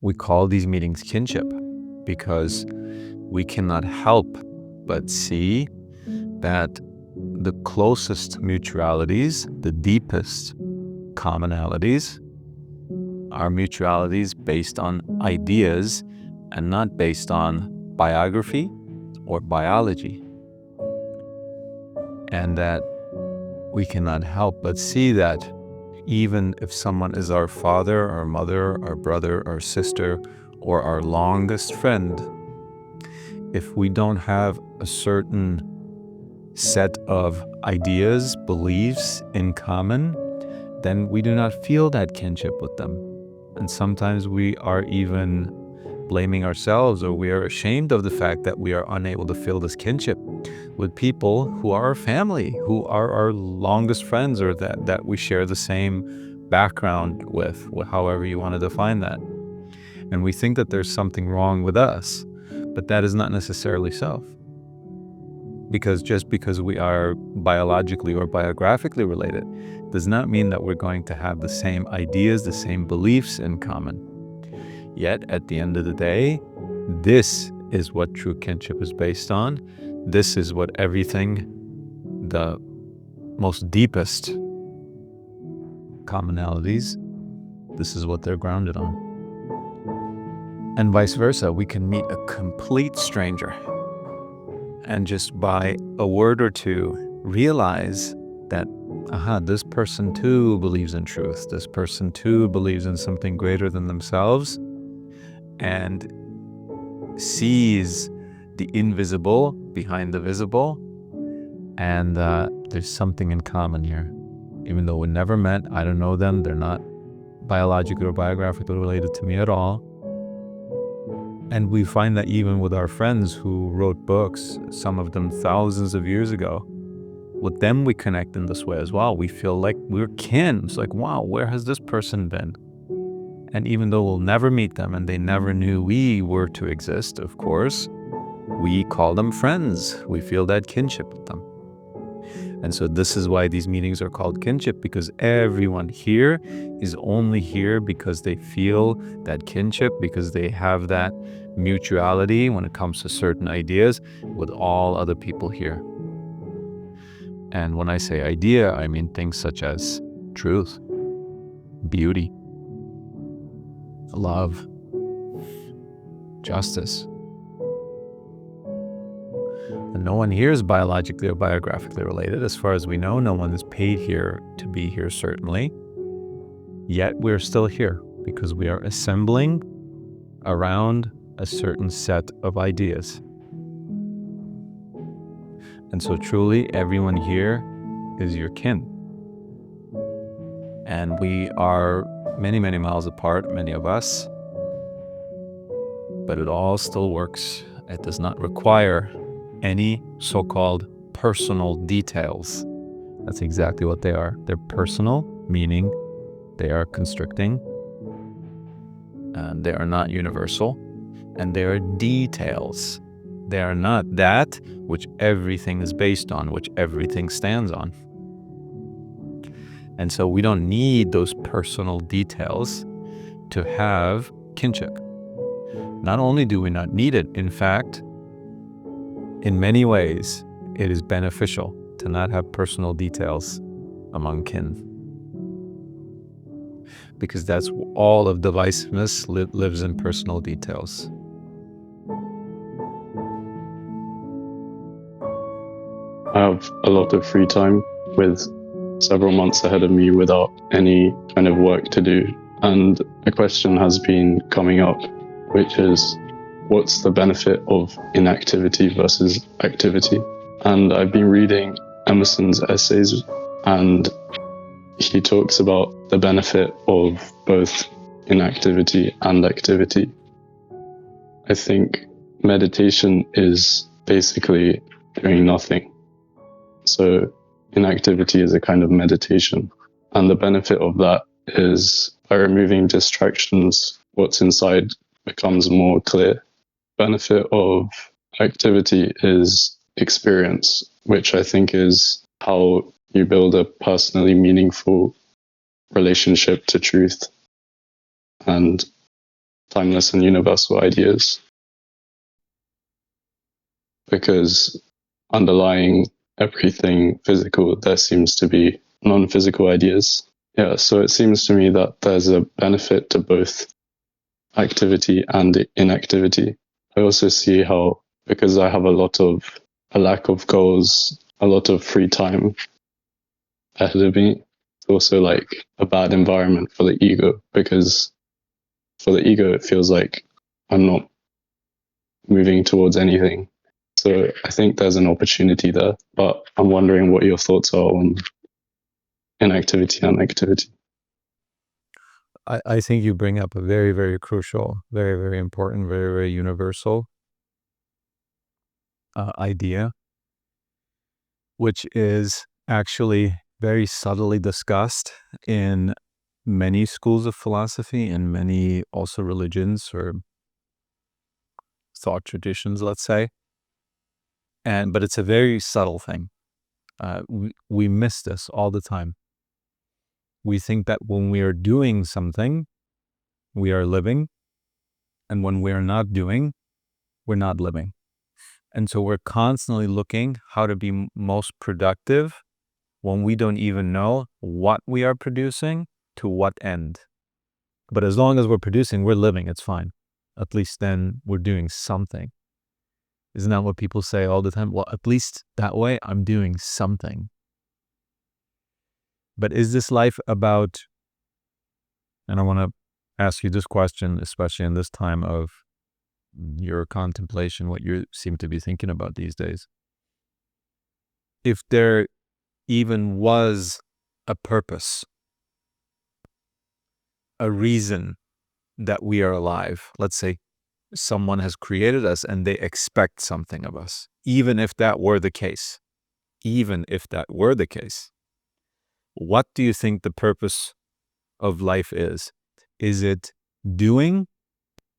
We call these meetings kinship because we cannot help but see that the closest mutualities, the deepest commonalities, are mutualities based on ideas and not based on biography or biology. And that we cannot help but see that even if someone is our father, our mother, our brother, our sister, or our longest friend, if we don't have a certain set of ideas, beliefs in common, then we do not feel that kinship with them. And sometimes we are even blaming ourselves, or we are ashamed of the fact that we are unable to feel this kinship with people who are our family, who are our longest friends, or that we share the same background with, however you want to define that. And we think that there's something wrong with us, but that is not necessarily so. Because just because we are biologically or biographically related does not mean that we're going to have the same ideas, the same beliefs in common. Yet, at the end of the day, this is what true kinship is based on. This is what everything, the most deepest commonalities, this is what they're grounded on. And vice versa, we can meet a complete stranger and just by a word or two realize that, this person too believes in truth. This person too believes in something greater than themselves and sees the invisible behind the visible. And there's something in common here. Even though we never met, I don't know them, they're not biologically or biographically related to me at all. And we find that even with our friends who wrote books, some of them thousands of years ago, with them we connect in this way as well. We feel like we're kin. It's like, wow, where has this person been? And even though we'll never meet them and they never knew we were to exist, of course, we call them friends. We feel that kinship with them. And so this is why these meetings are called kinship, because everyone here is only here because they feel that kinship, because they have that mutuality when it comes to certain ideas with all other people here. And when I say idea, I mean things such as truth, beauty, love, justice. And no one here is biologically or biographically related. As far as we know, no one is paid here to be here, certainly. Yet we're still here because we are assembling around a certain set of ideas. And so truly, everyone here is your kin. And we are many, many miles apart, many of us. But it all still works. It does not require any so-called personal details. That's exactly what they are. They're personal, meaning they are constricting, and they are not universal, and they are details. They are not that which everything is based on, which everything stands on. And so we don't need those personal details to have kinship. Not only do we not need it, in fact, in many ways, it is beneficial to not have personal details among kin. Because that's all of divisiveness lives in personal details. I have a lot of free time with several months ahead of me without any kind of work to do. And a question has been coming up, which is, what's the benefit of inactivity versus activity? And I've been reading Emerson's essays, and he talks about the benefit of both inactivity and activity. I think meditation is basically doing nothing. So inactivity is a kind of meditation. And the benefit of that is by removing distractions, what's inside becomes more clear. Benefit of activity is experience, which I think is how you build a personally meaningful relationship to truth. And timeless and universal ideas, because underlying everything physical, there seems to be non-physical ideas. Yeah, so it seems to me that there's a benefit to both activity and inactivity. I also see how, because I have a lack of goals, a lot of free time ahead of me, it's also like a bad environment for the ego, because for the ego, it feels like I'm not moving towards anything. So I think there's an opportunity there, but I'm wondering what your thoughts are on inactivity and activity. I think you bring up a very, very crucial, very, very important, very, very universal idea, which is actually very subtly discussed in many schools of philosophy and many also religions or thought traditions, let's say. But it's a very subtle thing. We miss this all the time. We think that when we are doing something, we are living, and when we are not doing, we're not living. And so we're constantly looking how to be most productive when we don't even know what we are producing to what end. But as long as we're producing, we're living, it's fine. At least then we're doing something. Isn't that what people say all the time? Well, at least that way I'm doing something. But is this life about, and I want to ask you this question, especially in this time of your contemplation, what you seem to be thinking about these days. If there even was a purpose, a reason that we are alive, let's say someone has created us and they expect something of us, even if that were the case, what do you think the purpose of life is? Is it doing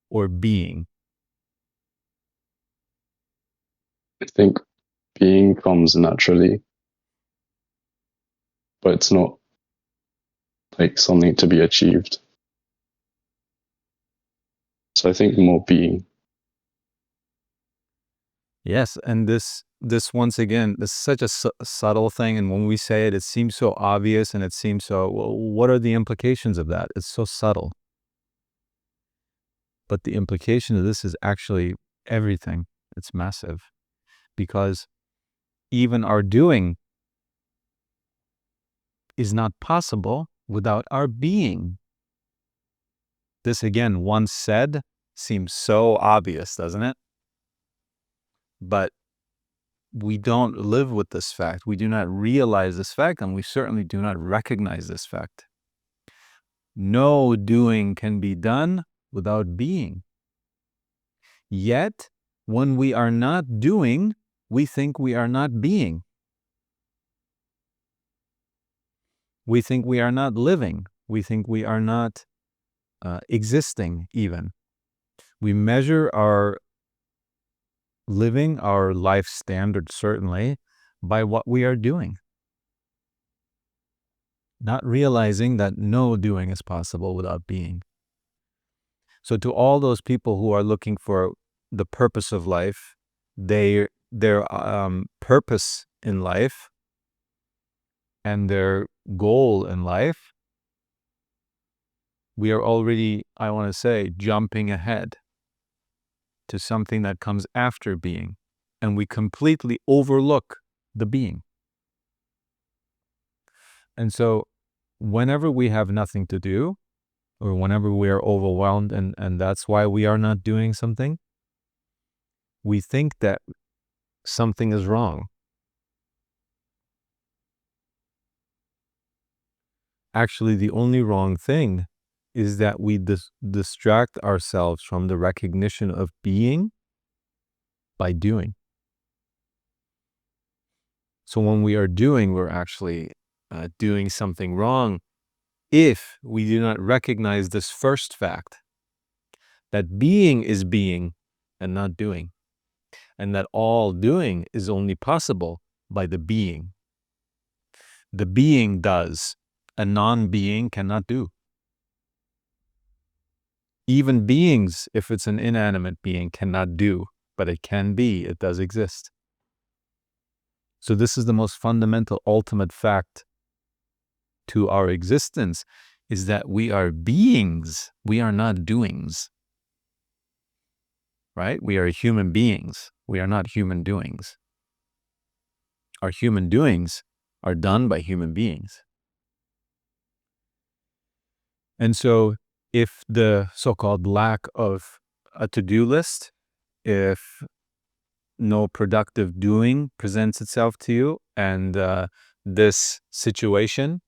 or being? I think being comes naturally, but it's not like something to be achieved. So I think more being. Yes, and this once again, this is such a subtle thing, and when we say it, it seems so obvious, and it seems so. Well, what are the implications of that? It's so subtle, but the implication of this is actually everything. It's massive, because even our doing is not possible without our being. This again, once said, seems so obvious, doesn't it? But we don't live with this fact. We do not realize this fact, and we certainly do not recognize this fact. No doing can be done without being. Yet, when we are not doing, we think we are not being. We think we are not living. We think we are not existing even. We measure our living, our life standard certainly, by what we are doing. Not realizing that no doing is possible without being. So to all those people who are looking for the purpose of life, their purpose in life and their goal in life, we are already, I want to say, jumping ahead to something that comes after being, and we completely overlook the being. And so whenever we have nothing to do, or whenever we are overwhelmed, and that's why we are not doing something, we think that something is wrong. Actually, the only wrong thing is that we distract ourselves from the recognition of being by doing. So when we are doing, we're actually doing something wrong if we do not recognize this first fact, that being is being and not doing, and that all doing is only possible by the being. The being does, a non-being cannot do. Even beings, if it's an inanimate being, cannot do, but it can be, it does exist. So this is the most fundamental, ultimate fact to our existence, is that we are beings, we are not doings, right? We are human beings, we are not human doings. Our human doings are done by human beings. And so if the so-called lack of a to-do list, if no productive doing presents itself to you, and this situation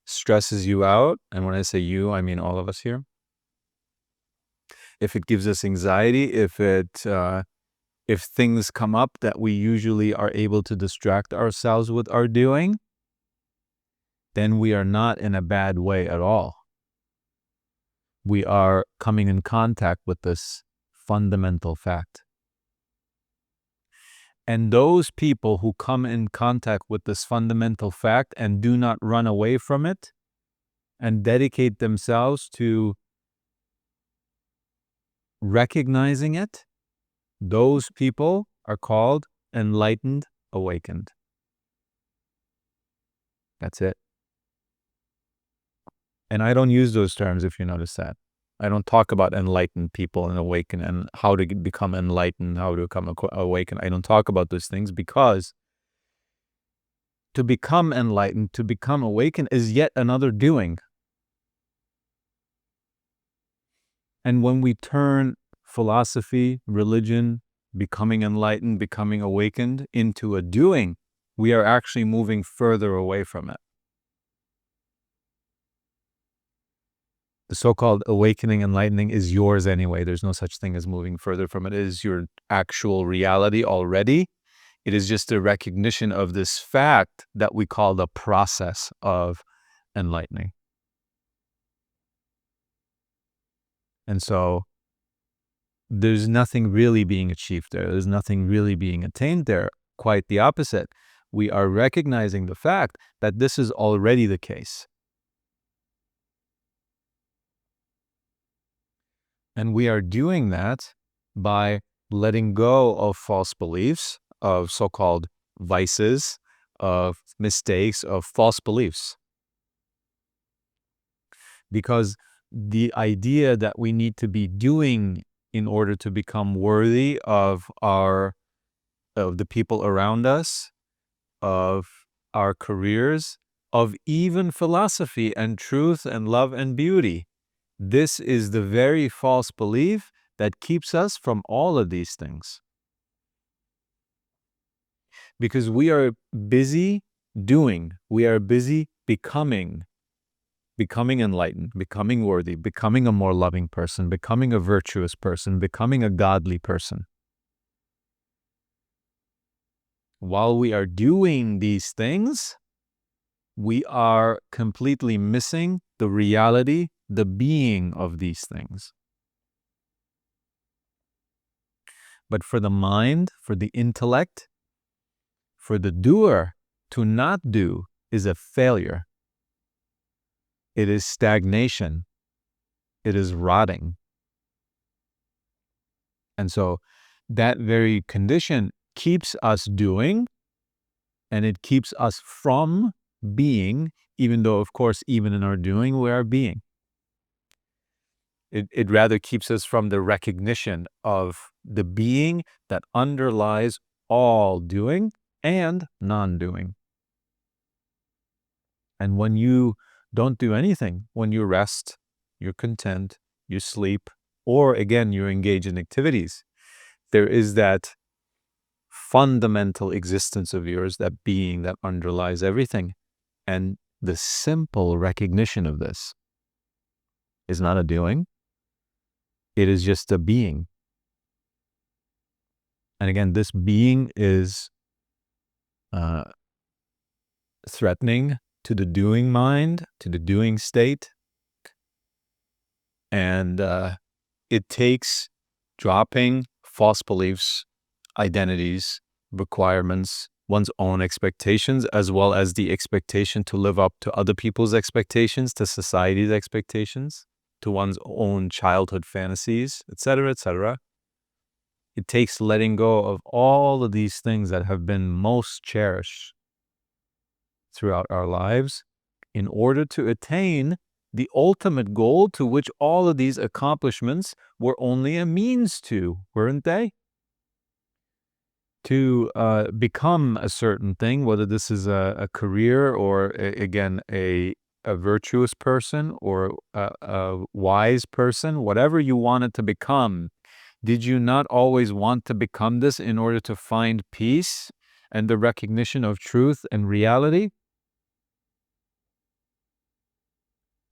stresses you out, and when I say you, I mean all of us here, if it gives us anxiety, if things come up that we usually are able to distract ourselves with our doing, then we are not in a bad way at all. We are coming in contact with this fundamental fact. And those people who come in contact with this fundamental fact and do not run away from it and dedicate themselves to recognizing it, those people are called enlightened, awakened. That's it. And I don't use those terms, if you notice that. I don't talk about enlightened people and awaken and how to become enlightened, how to become awakened. I don't talk about those things, because to become enlightened, to become awakened, is yet another doing. And when we turn philosophy, religion, becoming enlightened, becoming awakened into a doing, we are actually moving further away from it. The so-called awakening, enlightening is yours anyway. There's no such thing as moving further from it. It is your actual reality already. It is just a recognition of this fact that we call the process of enlightening. And so there's nothing really being achieved there. There's nothing really being attained there. Quite the opposite. We are recognizing the fact that this is already the case. And we are doing that by letting go of false beliefs, of so-called vices, of mistakes, of false beliefs. Because the idea that we need to be doing in order to become worthy of the people around us, of our careers, of even philosophy and truth and love and beauty, this is the very false belief that keeps us from all of these things. Because we are busy doing, we are busy becoming enlightened, becoming worthy, becoming a more loving person, becoming a virtuous person, becoming a godly person. While we are doing these things, we are completely missing the reality, the being of these things. But for the mind, for the intellect, for the doer, to not do is a failure. It is stagnation. It is rotting. And so that very condition keeps us doing, and it keeps us from being, even though, of course, even in our doing, we are being. It rather keeps us from the recognition of the being that underlies all doing and non-doing. And when you don't do anything, when you rest, you're content, you sleep, or again, you engage in activities, there is that fundamental existence of yours, that being that underlies everything. And the simple recognition of this is not a doing. It is just a being. And again, this being is threatening to the doing mind, to the doing state. And it takes dropping false beliefs, identities, requirements, one's own expectations, as well as the expectation to live up to other people's expectations, to society's expectations. to one's own childhood fantasies, etc., etc. It takes letting go of all of these things that have been most cherished throughout our lives in order to attain the ultimate goal to which all of these accomplishments were only a means to, weren't they? To become a certain thing, whether this is a career or, again, a virtuous person or a wise person, whatever you wanted to become. Did you not always want to become this in order to find peace and the recognition of truth and reality?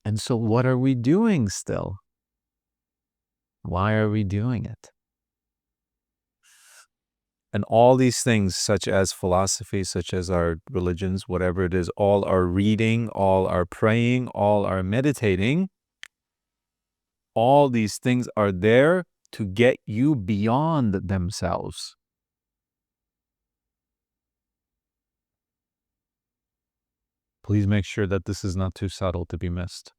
And so what are we doing still? Why are we doing it? And all these things, such as philosophy, such as our religions, whatever it is, all are reading, all are praying, all are meditating. All these things are there to get you beyond themselves. Please make sure that this is not too subtle to be missed.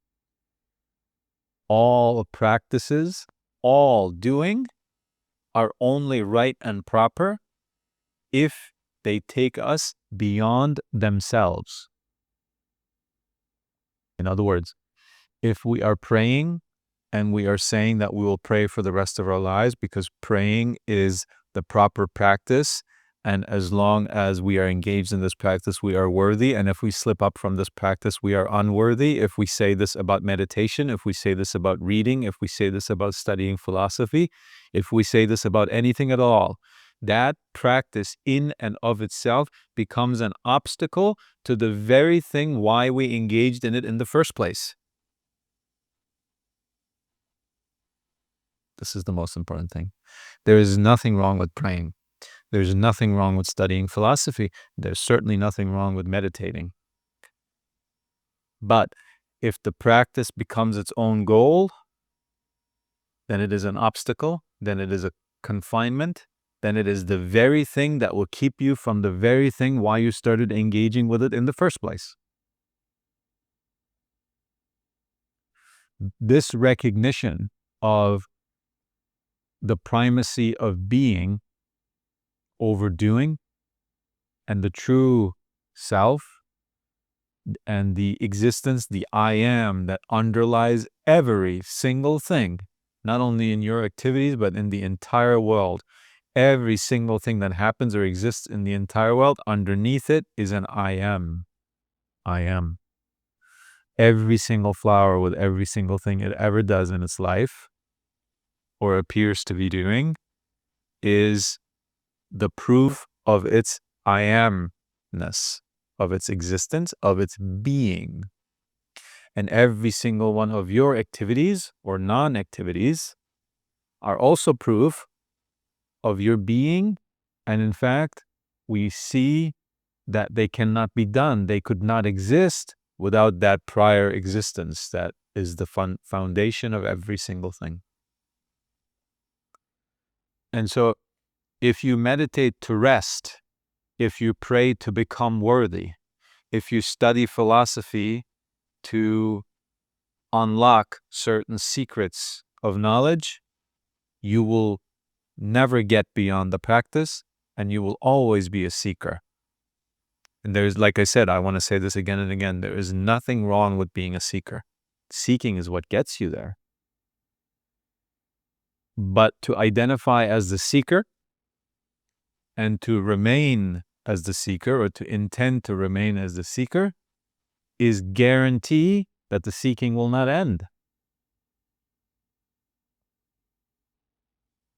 All practices, all doing, are only right and proper if they take us beyond themselves. In other words, if we are praying and we are saying that we will pray for the rest of our lives because praying is the proper practice, and as long as we are engaged in this practice, we are worthy, and if we slip up from this practice, we are unworthy. If we say this about meditation, if we say this about reading, if we say this about studying philosophy, if we say this about anything at all, that practice in and of itself becomes an obstacle to the very thing why we engaged in it in the first place. This is the most important thing. There is nothing wrong with praying. There's nothing wrong with studying philosophy. There's certainly nothing wrong with meditating. But if the practice becomes its own goal, then it is an obstacle, then it is a confinement, then it is the very thing that will keep you from the very thing why you started engaging with it in the first place. This recognition of the primacy of being over doing, and the true self, and the existence, the I am that underlies every single thing, not only in your activities, but in the entire world. Every single thing that happens or exists in the entire world, underneath it is an I am. I am. Every single flower with every single thing it ever does in its life, or appears to be doing, is the proof of its I amness, of its existence, of its being. And every single one of your activities or non-activities are also proof of your being. And in fact, we see that they cannot be done. They could not exist without that prior existence that is the foundation of every single thing. And so if you meditate to rest, if you pray to become worthy, if you study philosophy to unlock certain secrets of knowledge, you will never get beyond the practice, and you will always be a seeker. And there's, like I said, I want to say this again and again, there is nothing wrong with being a seeker. Seeking is what gets you there. But to identify as the seeker and to remain as the seeker, or to intend to remain as the seeker, is guarantee that the seeking will not end.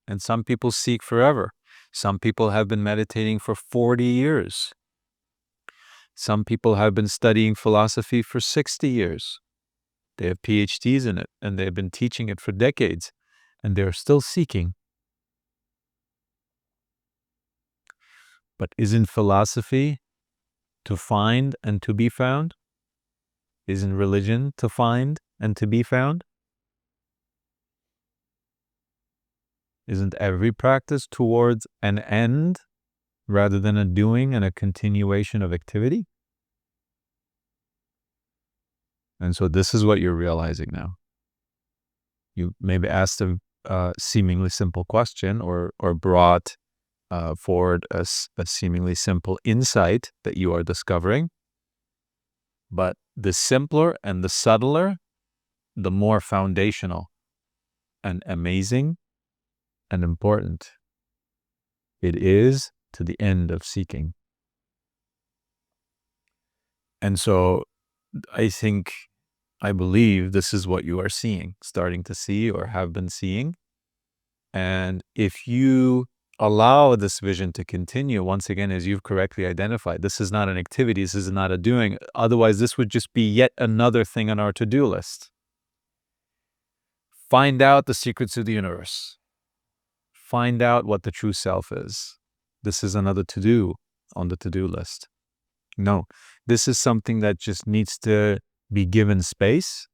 And some people seek forever. Some people have been meditating for 40 years. Some people have been studying philosophy for 60 years. They have PhDs in it, and they've been teaching it for decades, and they're still seeking. But isn't philosophy to find and to be found? Isn't religion to find and to be found? Isn't every practice towards an end rather than a doing and a continuation of activity? And so this is what you're realizing now. You maybe asked a seemingly simple question or brought forward a seemingly simple insight that you are discovering. But the simpler and the subtler, the more foundational and amazing and important it is to the end of seeking. And so I believe this is what you are starting to see or have been seeing. And if you allow this vision to continue, once again, as you've correctly identified, this is not an activity, this is not a doing. Otherwise, this would just be yet another thing on our to-do list. Find out the secrets of the universe. Find out what the true self is. This is another to-do on the to-do list. No, this is something that just needs to be given space.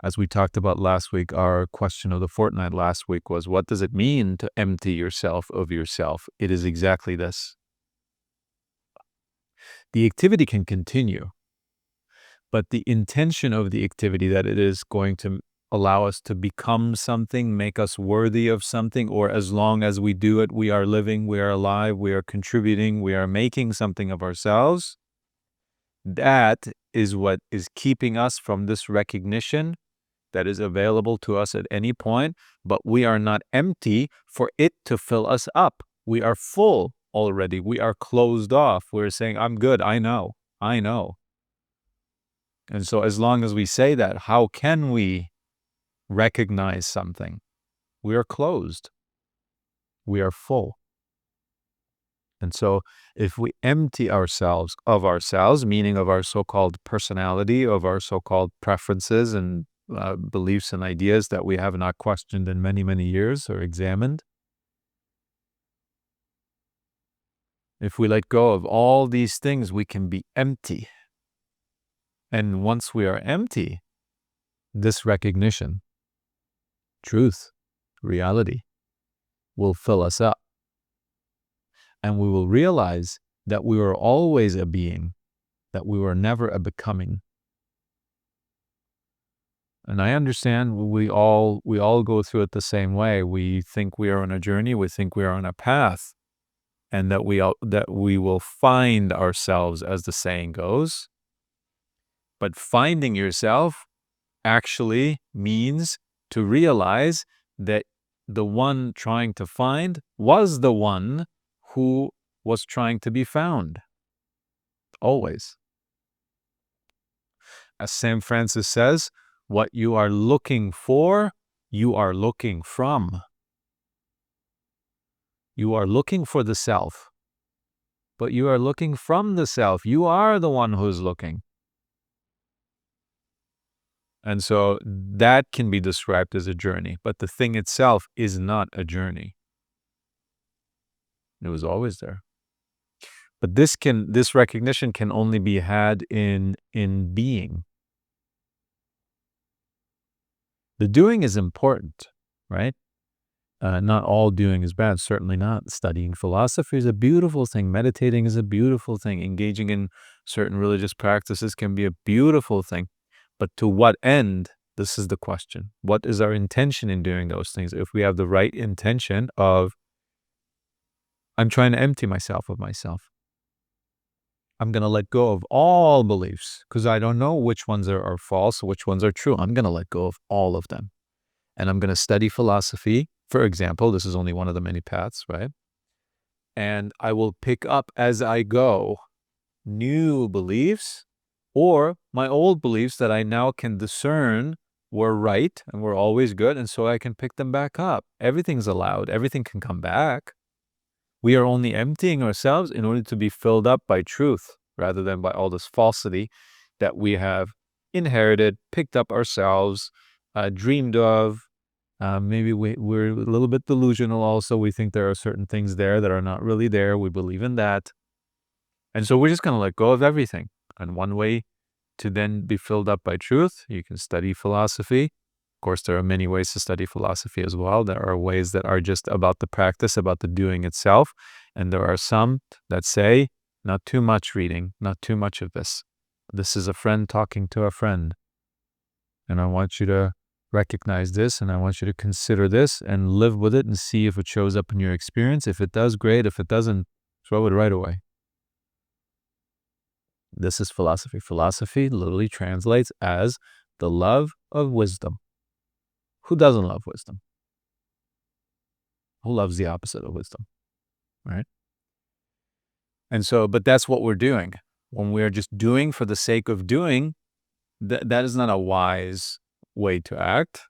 As we talked about last week, our question of the fortnight last week was, what does it mean to empty yourself of yourself? It is exactly this. The activity can continue, but the intention of the activity that it is going to allow us to become something, make us worthy of something, or as long as we do it, we are living, we are alive, we are contributing, we are making something of ourselves. That is what is keeping us from this recognition that is available to us at any point, but we are not empty for it to fill us up. We are full already. We are closed off. We're saying, I'm good. I know. And so as long as we say that, how can we recognize something? We are closed. We are full. And so if we empty ourselves of ourselves, meaning of our so-called personality, of our so-called preferences and beliefs and ideas that we have not questioned in many, many years or examined, if we let go of all these things, we can be empty. And once we are empty, this recognition, truth, reality, will fill us up. And we will realize that we were always a being, that we were never a becoming. And I understand we all go through it the same way. We think we are on a journey, we think we are on a path, and that we will find ourselves, as the saying goes. But finding yourself actually means to realize that the one trying to find was the one who was trying to be found. Always. As St. Francis says, what you are looking for, you are looking from. You are looking for the self, but you are looking from the self. You are the one who's looking. And so that can be described as a journey, but the thing itself is not a journey. It was always there. But this recognition can only be had in being. The doing is important, right? Not all doing is bad, certainly not. Studying philosophy is a beautiful thing. Meditating is a beautiful thing. Engaging in certain religious practices can be a beautiful thing. But to what end? This is the question. What is our intention in doing those things? If we have the right intention of, I'm trying to empty myself of myself. I'm going to let go of all beliefs because I don't know which ones are false, which ones are true. I'm going to let go of all of them. And I'm going to study philosophy. For example, this is only one of the many paths, right? And I will pick up as I go new beliefs or my old beliefs that I now can discern were right and were always good. And so I can pick them back up. Everything's allowed. Everything can come back. We are only emptying ourselves in order to be filled up by truth rather than by all this falsity that we have inherited, picked up ourselves, dreamed of. Maybe we're a little bit delusional also. We think there are certain things there that are not really there. We believe in that. And so we're just going to let go of everything. And one way to then be filled up by truth, you can study philosophy. Of course, there are many ways to study philosophy as well. There are ways that are just about the practice, about the doing itself. And there are some that say, not too much reading, not too much of this. This is a friend talking to a friend. And I want you to recognize this, and I want you to consider this and live with it and see if it shows up in your experience. If it does, great. If it doesn't, throw it right away. This is philosophy. Philosophy literally translates as the love of wisdom. Who doesn't love wisdom? Who loves the opposite of wisdom, right? And so, but that's what we're doing. When we're just doing for the sake of doing, that is not a wise way to act.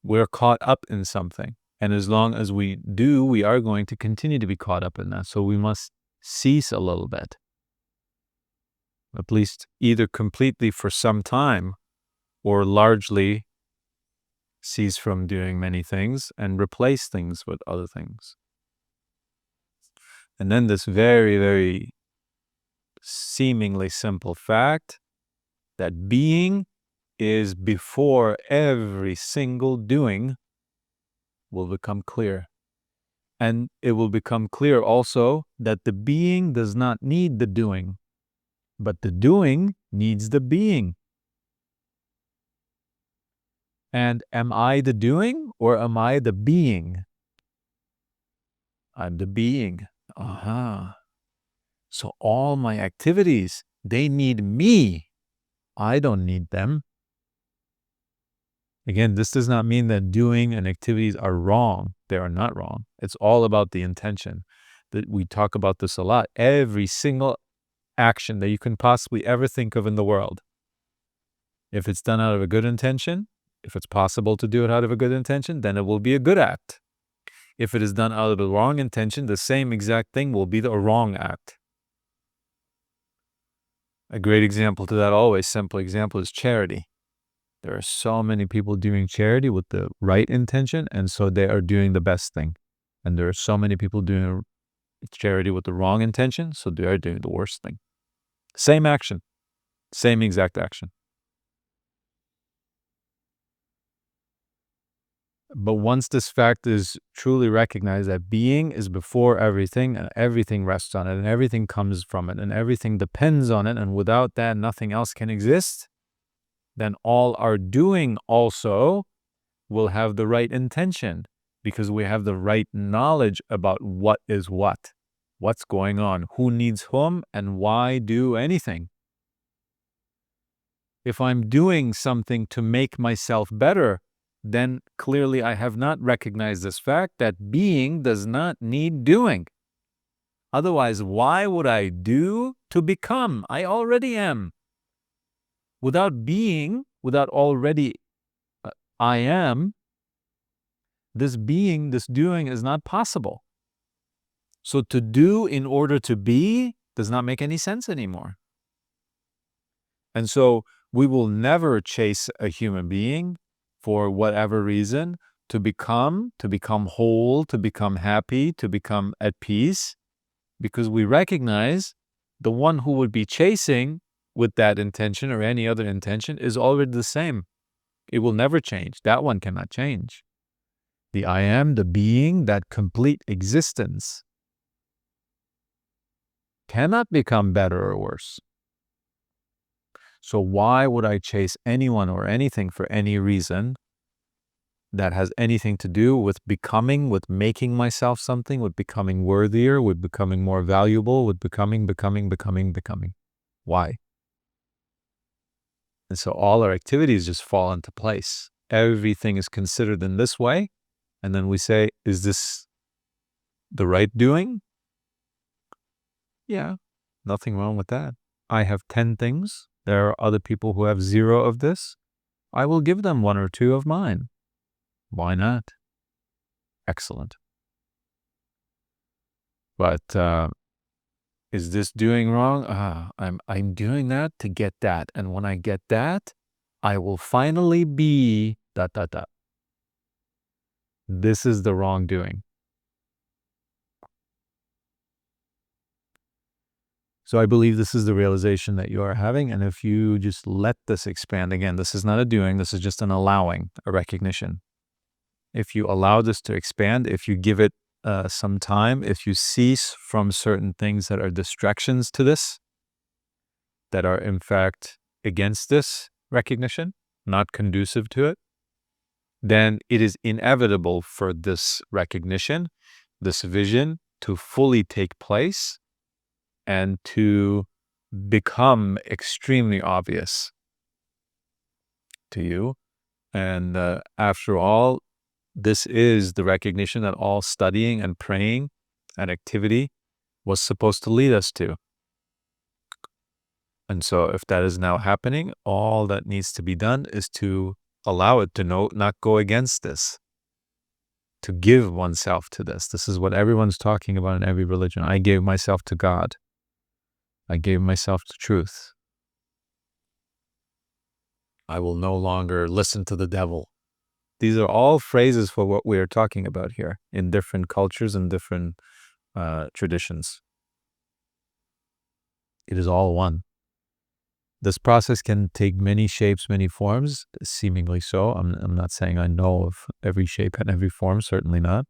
We're caught up in something. And as long as we do, we are going to continue to be caught up in that. So we must cease a little bit. At least either completely for some time or largely cease from doing many things and replace things with other things. And then this very, very seemingly simple fact that being is before every single doing will become clear. And it will become clear also that the being does not need the doing, but the doing needs the being. And am I the doing or am I the being? I'm the being. So all my activities, they need me. I don't need them. Again, this does not mean that doing and activities are wrong. They are not wrong. It's all about the intention. That we talk about this a lot. Every single action that you can possibly ever think of in the world, if it's done out of a good intention, if it's possible to do it out of a good intention, then it will be a good act. If it is done out of a wrong intention, the same exact thing will be the wrong act. A great example to that, always simple example, is charity. There are so many people doing charity with the right intention, and so they are doing the best thing. And there are so many people doing charity with the wrong intention, so they are doing the worst thing. Same action, same exact action. But once this fact is truly recognized, that being is before everything and everything rests on it and everything comes from it and everything depends on it, and without that nothing else can exist, then all our doing also will have the right intention, because we have the right knowledge about what is what, what's going on, who needs whom, and why do anything. If I'm doing something to make myself better, then clearly I have not recognized this fact that being does not need doing. Otherwise, why would I do to become? I already am. Without being, without already I am, this being, this doing is not possible. So to do in order to be does not make any sense anymore. And so we will never chase a human being for whatever reason to become whole, to become happy, to become at peace, because we recognize the one who would be chasing with that intention or any other intention is already the same. It will never change. That one cannot change. The I am, the being, that complete existence cannot become better or worse. So why would I chase anyone or anything for any reason that has anything to do with becoming, with making myself something, with becoming worthier, with becoming more valuable, with becoming? Why? And so all our activities just fall into place. Everything is considered in this way. And then we say, is this the right doing? Yeah, nothing wrong with that. I have 10 things. There are other people who have 0 of this. I will give them 1 or 2 of mine. Why not? Excellent. But is this doing wrong? I'm doing that to get that. And when I get that, I will finally be ... This is the wrongdoing. So I believe this is the realization that you are having. And if you just let this expand, again, this is not a doing, this is just an allowing, a recognition. If you allow this to expand, if you give it some time, if you cease from certain things that are distractions to this, that are in fact against this recognition, not conducive to it, then it is inevitable for this recognition, this vision to fully take place and to become extremely obvious to you. And after all, this is the recognition that all studying and praying and activity was supposed to lead us to. And so if that is now happening, all that needs to be done is to allow it to not go against this, to give oneself to this. This is what everyone's talking about in every religion. I gave myself to God. I gave myself to truth. I will no longer listen to the devil. These are all phrases for what we are talking about here in different cultures and different traditions. It is all one. This process can take many shapes, many forms, seemingly so. I'm not saying I know of every shape and every form, certainly not.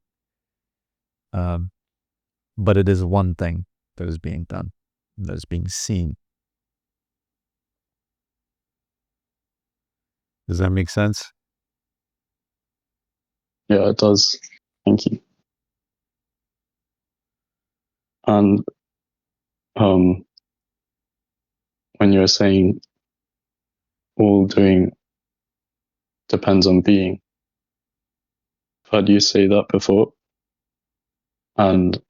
But it is one thing that is being done, that is being seen. Does that make sense? Yeah, it does. Thank you. And when you're saying all doing depends on being, I've heard you say that before. And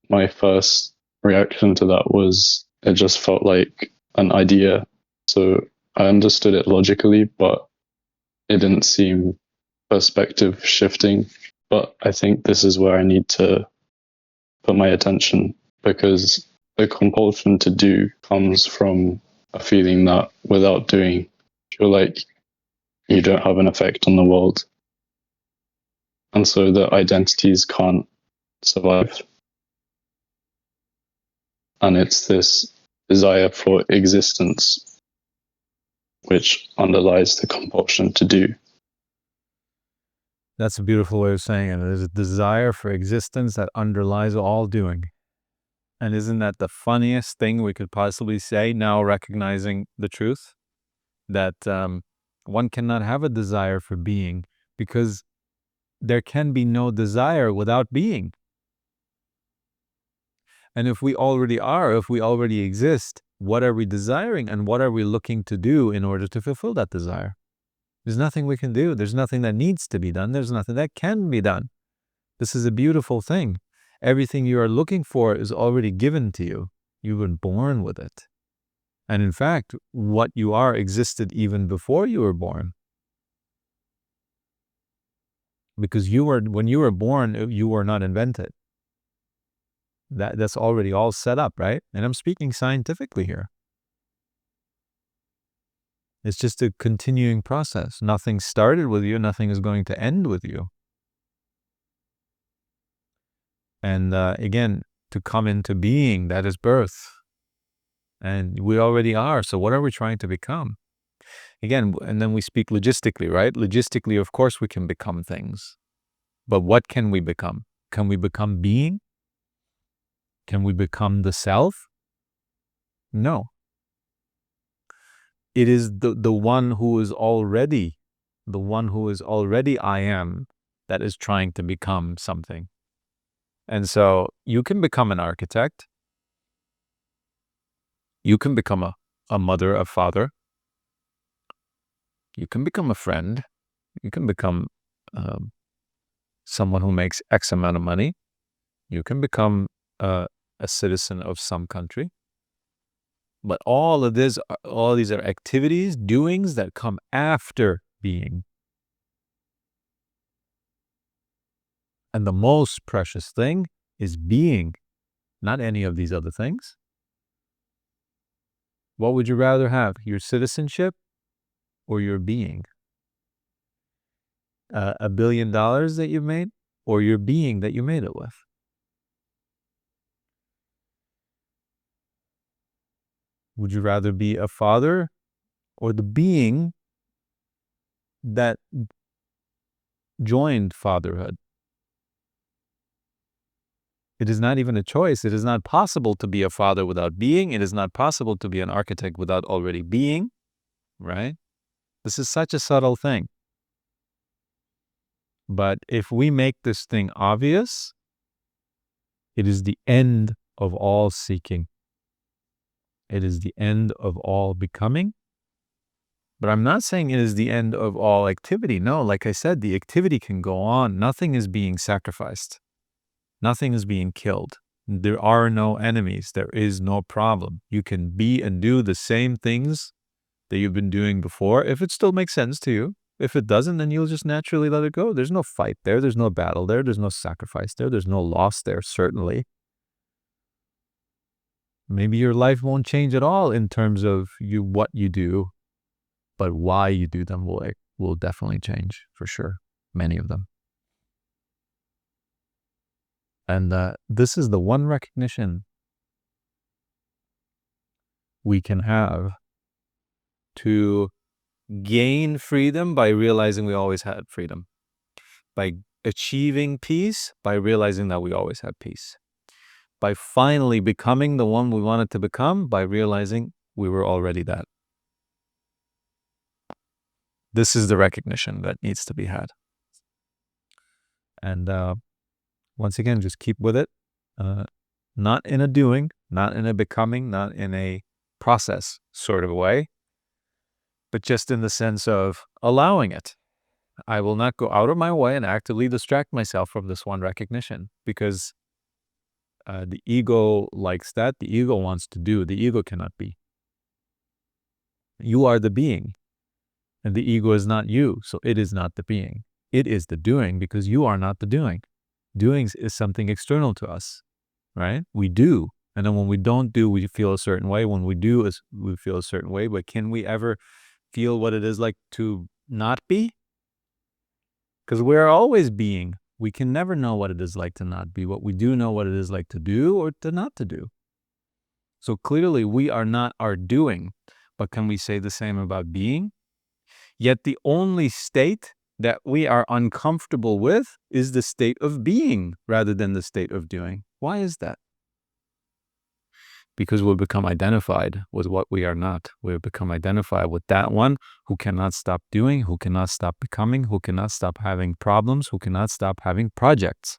my first reaction to that was it just felt like an idea. So I understood it logically, but it didn't seem perspective shifting. But I think this is where I need to put my attention, because the compulsion to do comes from a feeling that without doing, you feel like you don't have an effect on the world. And so the identities can't survive. And it's this desire for existence which underlies the compulsion to do. That's a beautiful way of saying it. There's a desire for existence that underlies all doing. And isn't that the funniest thing we could possibly say now, recognizing the truth? That one cannot have a desire for being, because there can be no desire without being. And if we already are, if we already exist, what are we desiring and what are we looking to do in order to fulfill that desire? There's nothing we can do. There's nothing that needs to be done. There's nothing that can be done. This is a beautiful thing. Everything you are looking for is already given to you. You've been born with it. And in fact, what you are existed even before you were born. Because when you were born, you were not invented. That's already all set up, right? And I'm speaking scientifically here. It's just a continuing process. Nothing started with you. Nothing is going to end with you. And again, to come into being, that is birth. And we already are. So what are we trying to become? Again, and then we speak logistically, right? Logistically, of course, we can become things. But what can we become? Can we become being? Can we become the self? No. It is the one who is already I am, that is trying to become something. And so you can become an architect. You can become a mother, a father. You can become a friend. You can become someone who makes X amount of money. You can become a citizen of some country. But all these are activities, doings that come after being. And the most precious thing is being, not any of these other things. What would you rather have, your citizenship or your being? $1 billion that you've made, or your being that you made it with? Would you rather be a father or the being that joined fatherhood? It is not even a choice. It is not possible to be a father without being. It is not possible to be an architect without already being, right? This is such a subtle thing. But if we make this thing obvious, it is the end of all seeking. It is the end of all becoming. But I'm not saying it is the end of all activity. No, like I said, the activity can go on. Nothing is being sacrificed. Nothing is being killed. There are no enemies. There is no problem. You can be and do the same things that you've been doing before, if it still makes sense to you. If it doesn't, then you'll just naturally let it go. There's no fight there. There's no battle there. There's no sacrifice there. There's no loss there, certainly. Maybe your life won't change at all in terms of what you do, but why you do them will definitely change, for sure. Many of them. And this is the one recognition we can have to gain freedom by realizing we always had freedom, by achieving peace by realizing that we always had peace, by finally becoming the one we wanted to become by realizing we were already that. This is the recognition that needs to be had. And once again, just keep with it. Not in a doing, not in a becoming, not in a process sort of way, but just in the sense of allowing it. I will not go out of my way and actively distract myself from this one recognition, because the ego likes that. The ego wants to do. The ego cannot be. You are the being, and the ego is not you, so it is not the being. It is the doing, because you are not the doing. Doing is something external to us, right? We do. And then when we don't do, we feel a certain way. When we do, we feel a certain way. But can we ever feel what it is like to not be? Because we're always being. We can never know what it is like to not be. What we do know what it is like to do or to not to do. So clearly we are not our doing. But can we say the same about being? Yet the only state that we are uncomfortable with is the state of being rather than the state of doing. Why is that? Because we'll become identified with what we are not. We'll become identified with that one who cannot stop doing, who cannot stop becoming, who cannot stop having problems, who cannot stop having projects.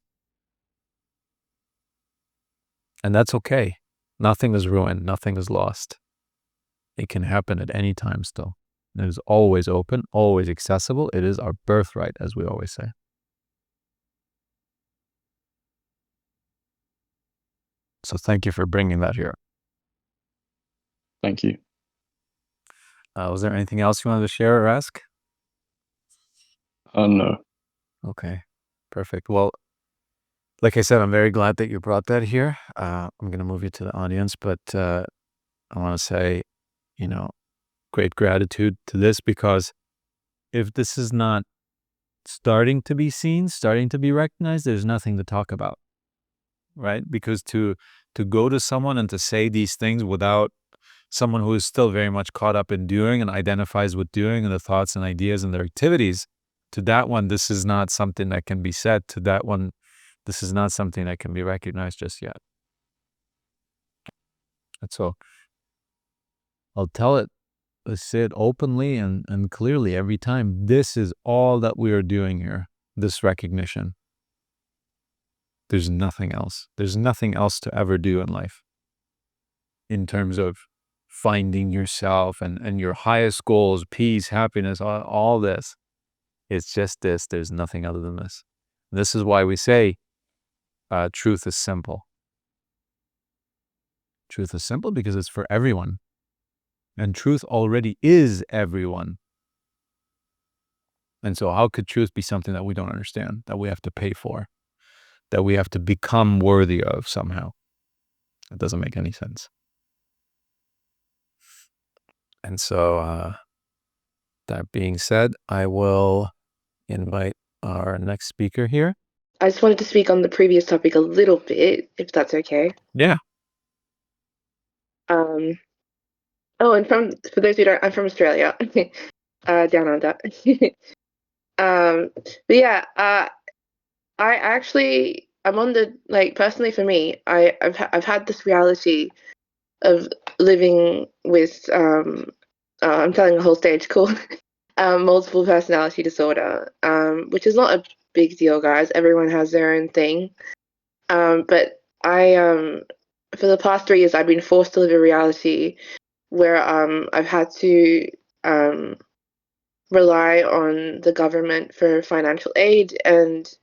And that's okay. Nothing is ruined. Nothing is lost. It can happen at any time still. It is always open, always accessible. It is our birthright, as we always say. So thank you for bringing that here. Thank you. Was there anything else you wanted to share or ask? No. Okay, perfect. Well, like I said, I'm very glad that you brought that here. I'm going to move you to the audience, but I want to say, great gratitude to this, because if this is not starting to be seen, starting to be recognized, there's nothing to talk about, right? Because to go to someone and to say these things without someone who is still very much caught up in doing and identifies with doing and the thoughts and ideas and their activities, to that one, this is not something that can be said. To that one, this is not something that can be recognized just yet. And so I'll tell it, say it openly and clearly every time. This is all that we are doing here, this recognition. There's nothing else. There's nothing else to ever do in life in terms of finding yourself and your highest goals, peace, happiness, all this. It's just this. There's nothing other than this. This is why we say truth is simple. Truth is simple because it's for everyone. And truth already is everyone. And so how could truth be something that we don't understand, that we have to pay for, that we have to become worthy of somehow? It doesn't make any sense. And so that being said, I will invite our next speaker here. I just wanted to speak on the previous topic a little bit, if that's okay. Yeah. And for those who don't, I'm from Australia, down under. But yeah, I'm on the, personally for me, I've had this reality of living with, I'm telling a whole stage, cool. multiple personality disorder, which is not a big deal, guys. Everyone has their own thing. But for the past 3 years, I've been forced to live a reality where I've had to rely on the government for financial aid, and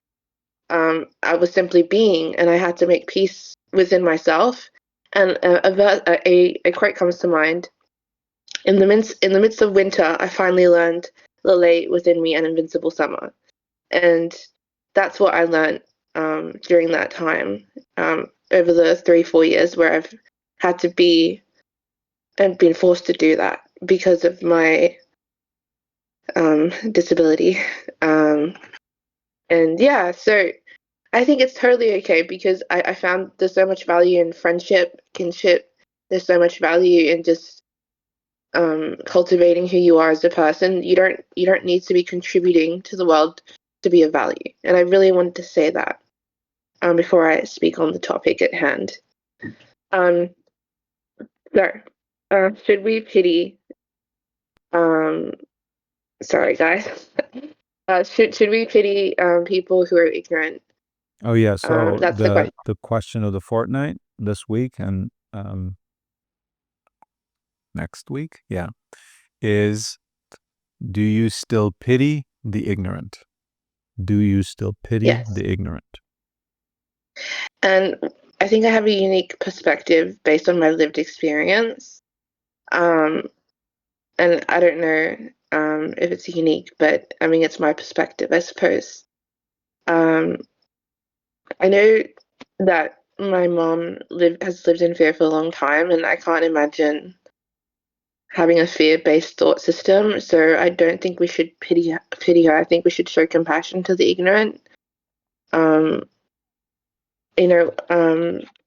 I was simply being, and I had to make peace within myself. And a quote comes to mind. In the midst of winter, I finally learned the lay within me an invincible summer, and that's what I learned during that time, over the 3-4 years where I've had to be and been forced to do that because of my disability. And yeah, so I think it's totally okay because I found there's so much value in friendship, kinship. There's so much value in just cultivating who you are as a person. You don't need to be contributing to the world to be of value. And I really wanted to say that before I speak on the topic at hand. So, should we pity? Sorry, guys. Should we pity people who are ignorant? Oh yeah, so That's the question. the question of the fortnight this week and next week, yeah, is do you still pity the ignorant? Do you still pity Yes. the ignorant? And I think I have a unique perspective based on my lived experience. And I don't know if it's unique, but I mean, it's my perspective, I suppose. I know that my mom has lived in fear for a long time, and I can't imagine having a fear-based thought system. So I don't think we should pity her. I think we should show compassion to the ignorant. And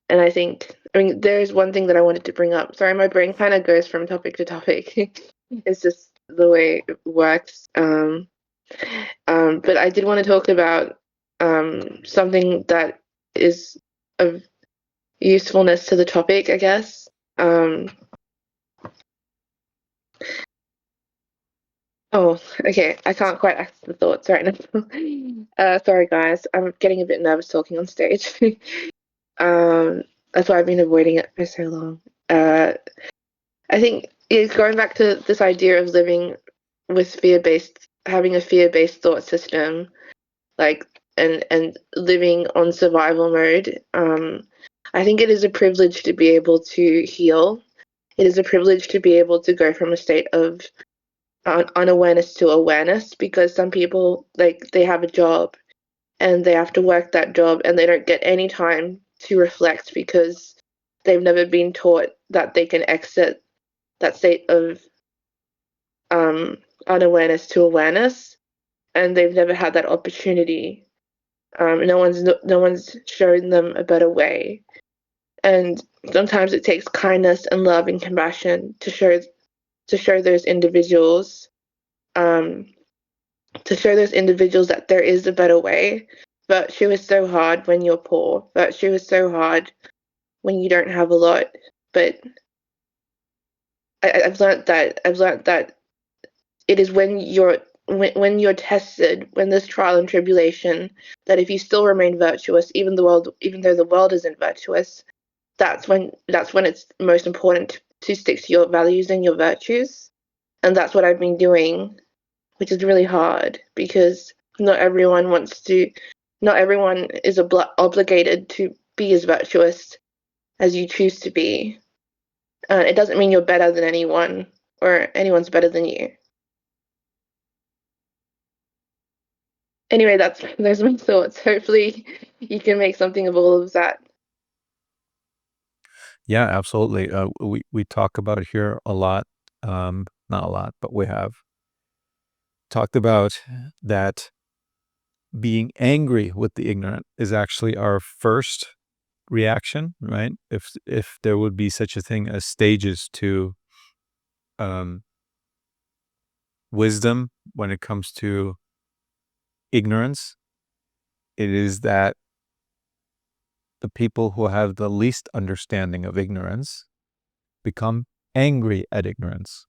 I think, I mean, there's one thing that I wanted to bring up. Sorry, my brain kind of goes from topic to topic. It's just the way it works. But I did want to talk about something that is of usefulness to the topic, I guess. Oh, okay. I can't quite access the thoughts right now. Sorry, guys. I'm getting a bit nervous talking on stage. That's why I've been avoiding it for so long. I think it's going back to this idea of living with having a fear-based thought system, like and living on survival mode. I think it is a privilege to be able to heal. It is a privilege to be able to go from a state of unawareness to awareness, because some people, like, they have a job and they have to work that job and they don't get any time to reflect because they've never been taught that they can exit that state of unawareness to awareness, and they've never had that opportunity. No one's shown them a better way, and sometimes it takes kindness and love and compassion to show those individuals that there is a better way. Virtue is so hard when you're poor. Virtue is so hard when you don't have a lot. But I've learned that it is when you're tested, when there's trial and tribulation, that if you still remain virtuous, even though the world isn't virtuous, that's when it's most important to stick to your values and your virtues. And that's what I've been doing, which is really hard because not everyone is obligated to be as virtuous as you choose to be. It doesn't mean you're better than anyone or anyone's better than you. Anyway, those are my thoughts. Hopefully you can make something of all of that. Yeah, absolutely. We talk about it here a lot, not a lot, but we have talked about that being angry with the ignorant is actually our first reaction, right? If there would be such a thing as stages to wisdom when it comes to ignorance, it is that the people who have the least understanding of ignorance become angry at ignorance.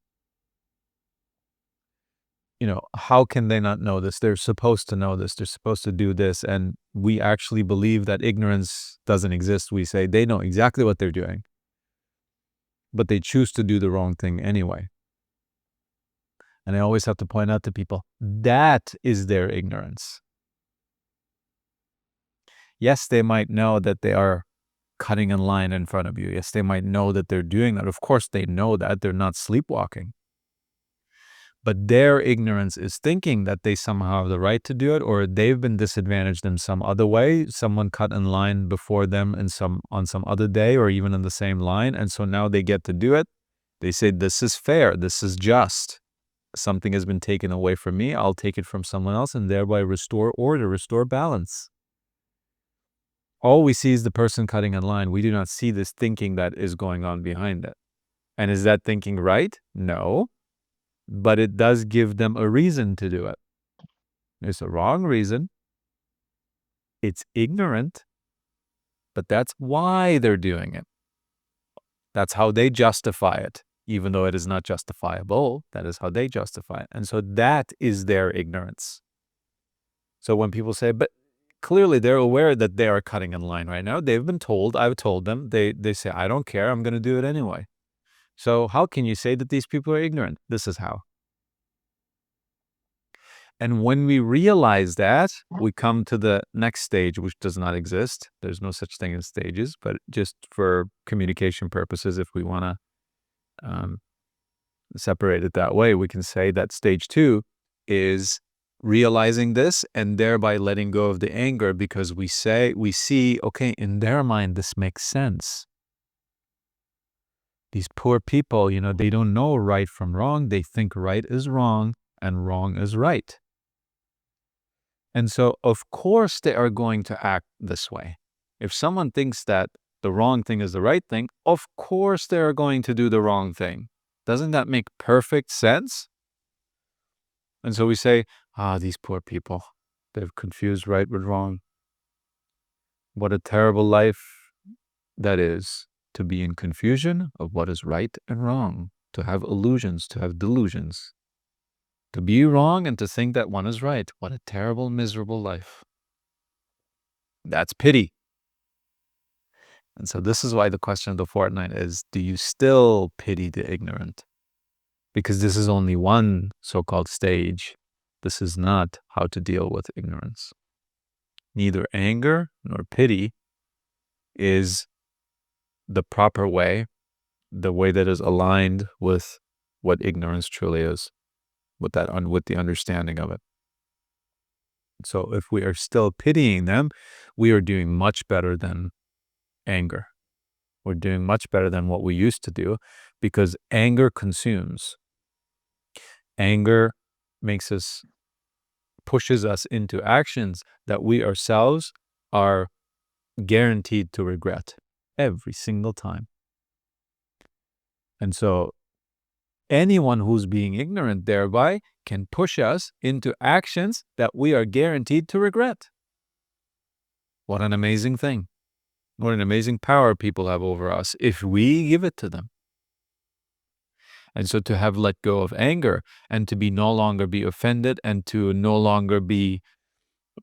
how can they not know this? They're supposed to know this. They're supposed to do this. And we actually believe that ignorance doesn't exist. We say they know exactly what they're doing, but they choose to do the wrong thing anyway. And I always have to point out to people, that is their ignorance. Yes, they might know that they are cutting in line in front of you. Yes, they might know that they're doing that. Of course, they know that. They're not sleepwalking. But their ignorance is thinking that they somehow have the right to do it, or they've been disadvantaged in some other way. Someone cut in line before them on some other day, or even in the same line. And so now they get to do it. They say, this is fair. This is just. Something has been taken away from me. I'll take it from someone else and thereby restore order, restore balance. All we see is the person cutting in line. We do not see this thinking that is going on behind it. And is that thinking right? No. But it does give them a reason to do it. It's a wrong reason. It's ignorant. But that's why they're doing it. That's how they justify it. Even though it is not justifiable, that is how they justify it. And so that is their ignorance. So when people say, but clearly they're aware that they are cutting in line right now. They've been told, I've told them, they say, I don't care, I'm going to do it anyway. So how can you say that these people are ignorant? This is how. And when we realize that, we come to the next stage, which does not exist. There's no such thing as stages, but just for communication purposes, if we want to separate it that way, we can say that stage 2 is realizing this and thereby letting go of the anger, because we see, okay, in their mind, this makes sense. These poor people, they don't know right from wrong. They think right is wrong and wrong is right. And so, of course, they are going to act this way. If someone thinks that the wrong thing is the right thing, of course they are going to do the wrong thing. Doesn't that make perfect sense? And so we say, these poor people, they've confused right with wrong. What a terrible life that is, to be in confusion of what is right and wrong, to have illusions, to have delusions. To be wrong and to think that one is right. What a terrible, miserable life. That's pity. And so this is why the question of the fortnight is, do you still pity the ignorant? Because this is only one so-called stage. This is not how to deal with ignorance. Neither anger nor pity is the proper way, the way that is aligned with what ignorance truly is. With the understanding of it. So if we are still pitying them, we are doing much better than anger. We're doing much better than what we used to do, because anger consumes. Anger pushes us into actions that we ourselves are guaranteed to regret every single time. And so anyone who's being ignorant thereby can push us into actions that we are guaranteed to regret. What an amazing thing. What an amazing power people have over us if we give it to them. And so to have let go of anger and to no longer be offended and to no longer be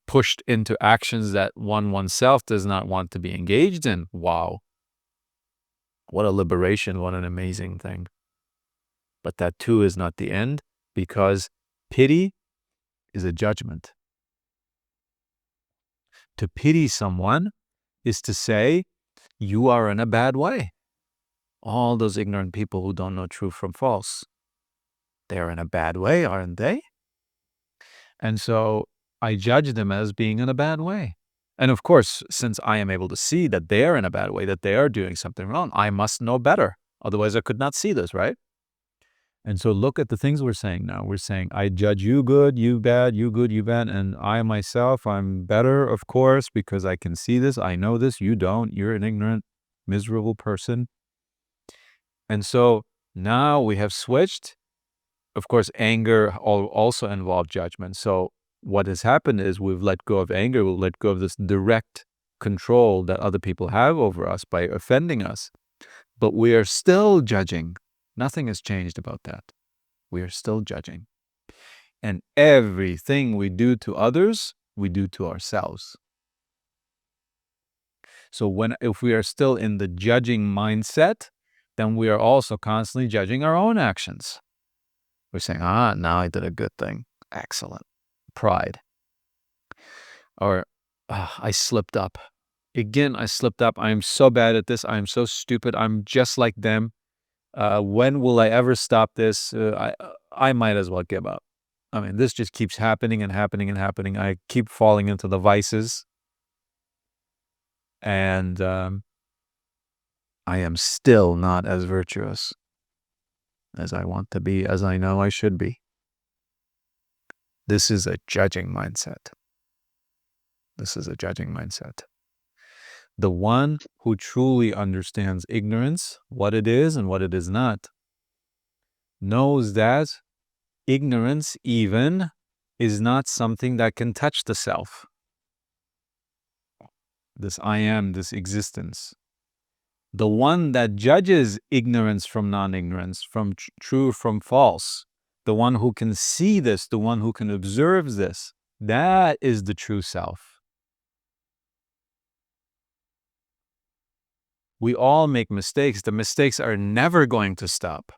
pushed into actions that oneself does not want to be engaged in. Wow. What a liberation. What an amazing thing. But that too is not the end, because pity is a judgment. To pity someone is to say, you are in a bad way. All those ignorant people who don't know true from false, they're in a bad way, aren't they? And so I judge them as being in a bad way. And of course, since I am able to see that they are in a bad way, that they are doing something wrong, I must know better. Otherwise, I could not see this, right? And so look at the things we're saying now. We're saying, I judge you good, you bad, you good, you bad. And I myself, I'm better, of course, because I can see this. I know this. You don't. You're an ignorant, miserable person. And so now we have switched. Of course, anger also involved judgment. So what has happened is we've let go of anger. We've let go of this direct control that other people have over us by offending us. But we are still judging. Nothing has changed about that. We are still judging. And everything we do to others, we do to ourselves. So if we are still in the judging mindset, then we are also constantly judging our own actions. We're saying, now I did a good thing. Excellent. Pride. Or, I slipped up. Again, I slipped up. I'm so bad at this. I'm so stupid. I'm just like them. When will I ever stop this? I might as well give up. I mean, this just keeps happening and happening and happening. I keep falling into the vices. And I am still not as virtuous as I want to be, as I know I should be. This is a judging mindset. This is a judging mindset. The one who truly understands ignorance, what it is and what it is not, knows that ignorance even is not something that can touch the self. This I am, this existence. The one that judges ignorance from non-ignorance, from true from false, the one who can see this, the one who can observe this, that is the true self. We all make mistakes. The mistakes are never going to stop.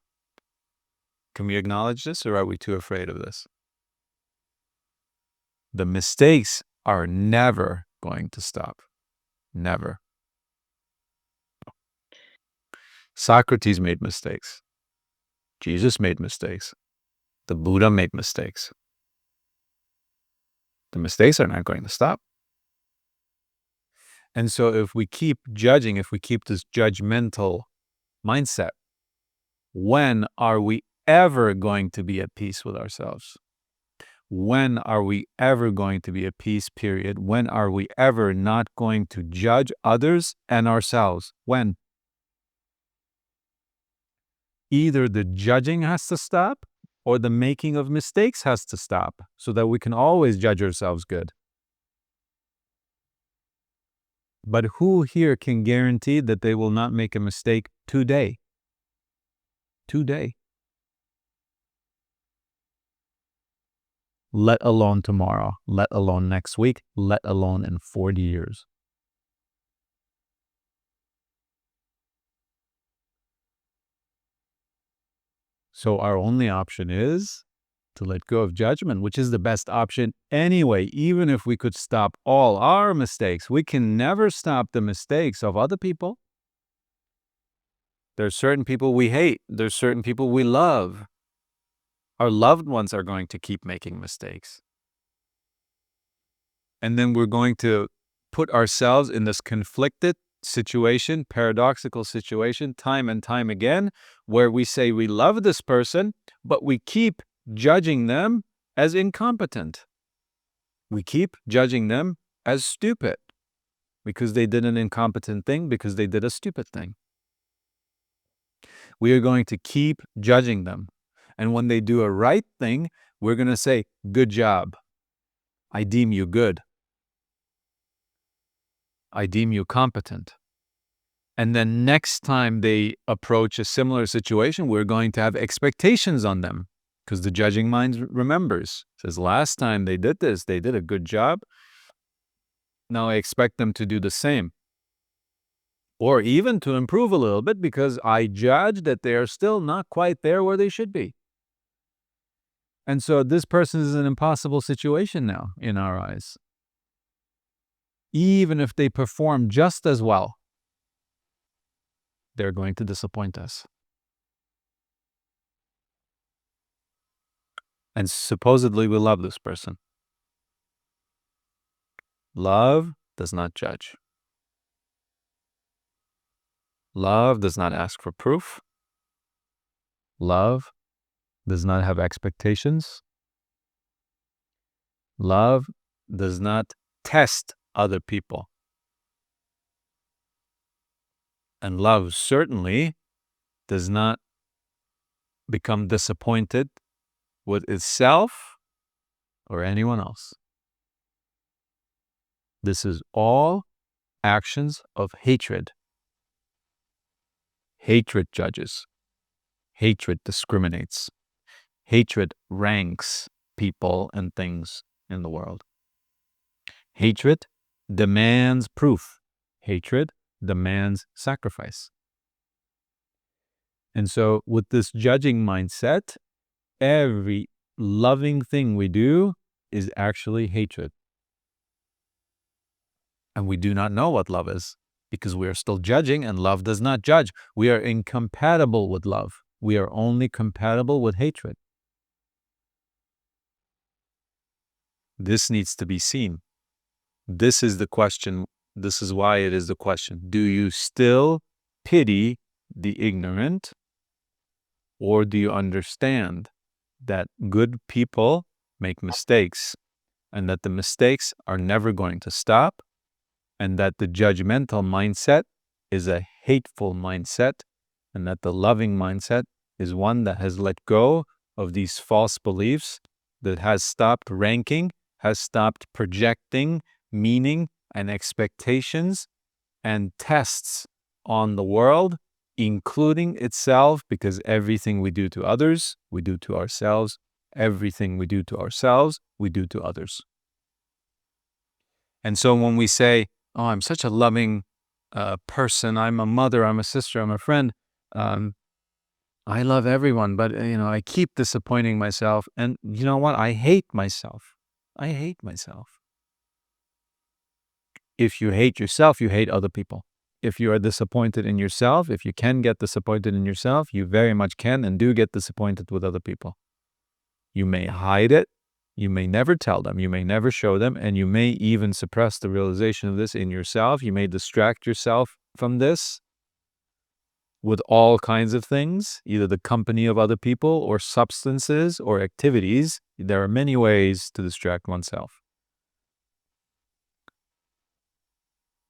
Can we acknowledge this, or are we too afraid of this? The mistakes are never going to stop. Never. Socrates made mistakes. Jesus made mistakes. The Buddha made mistakes. The mistakes are not going to stop. And so if we keep judging, if we keep this judgmental mindset, when are we ever going to be at peace with ourselves? When are we ever going to be at peace, period? When are we ever not going to judge others and ourselves? When? Either the judging has to stop or the making of mistakes has to stop so that we can always judge ourselves good. But who here can guarantee that they will not make a mistake today? Today. Let alone tomorrow, let alone next week, let alone in 40 years. So our only option is to let go of judgment, which is the best option anyway. Even if we could stop all our mistakes, we can never stop the mistakes of other people. There's certain people we hate. There's certain people we love. Our loved ones are going to keep making mistakes. And then we're going to put ourselves in this conflicted situation, paradoxical situation, time and time again, where we say we love this person, but we keep judging them as incompetent. We keep judging them as stupid because they did an incompetent thing, because they did a stupid thing. We are going to keep judging them. And when they do a right thing, we're going to say, good job. I deem you good. I deem you competent. And then next time they approach a similar situation, we're going to have expectations on them because the judging mind remembers. It says, last time they did this, they did a good job. Now I expect them to do the same. Or even to improve a little bit because I judge that they are still not quite there where they should be. And so this person is an impossible situation now in our eyes. Even if they perform just as well, they're going to disappoint us. And supposedly we love this person. Love does not judge. Love does not ask for proof. Love does not have expectations. Love does not test other people. And love certainly does not become disappointed with itself or anyone else. This is all actions of hatred. Hatred judges. Hatred discriminates. Hatred ranks people and things in the world. Hatred demands proof. Hatred demands sacrifice. And so with this judging mindset, every loving thing we do is actually hatred. And we do not know what love is because we are still judging, and love does not judge. We are incompatible with love. We are only compatible with hatred. This needs to be seen. This is the question. This is why it is the question. Do you still pity the ignorant, or do you understand that good people make mistakes and that the mistakes are never going to stop, and that the judgmental mindset is a hateful mindset, and that the loving mindset is one that has let go of these false beliefs, that has stopped ranking, has stopped projecting meaning and expectations and tests on the world, including itself, because everything we do to others, we do to ourselves. Everything we do to ourselves, we do to others. And so when we say, oh, I'm such a loving person, I'm a mother, I'm a sister, I'm a friend, I love everyone, but I keep disappointing myself. And you know what? I hate myself. I hate myself. If you hate yourself, you hate other people. If you are disappointed in yourself, if you can get disappointed in yourself, you very much can and do get disappointed with other people. You may hide it. You may never tell them. You may never show them. And you may even suppress the realization of this in yourself. You may distract yourself from this with all kinds of things, either the company of other people or substances or activities. There are many ways to distract oneself.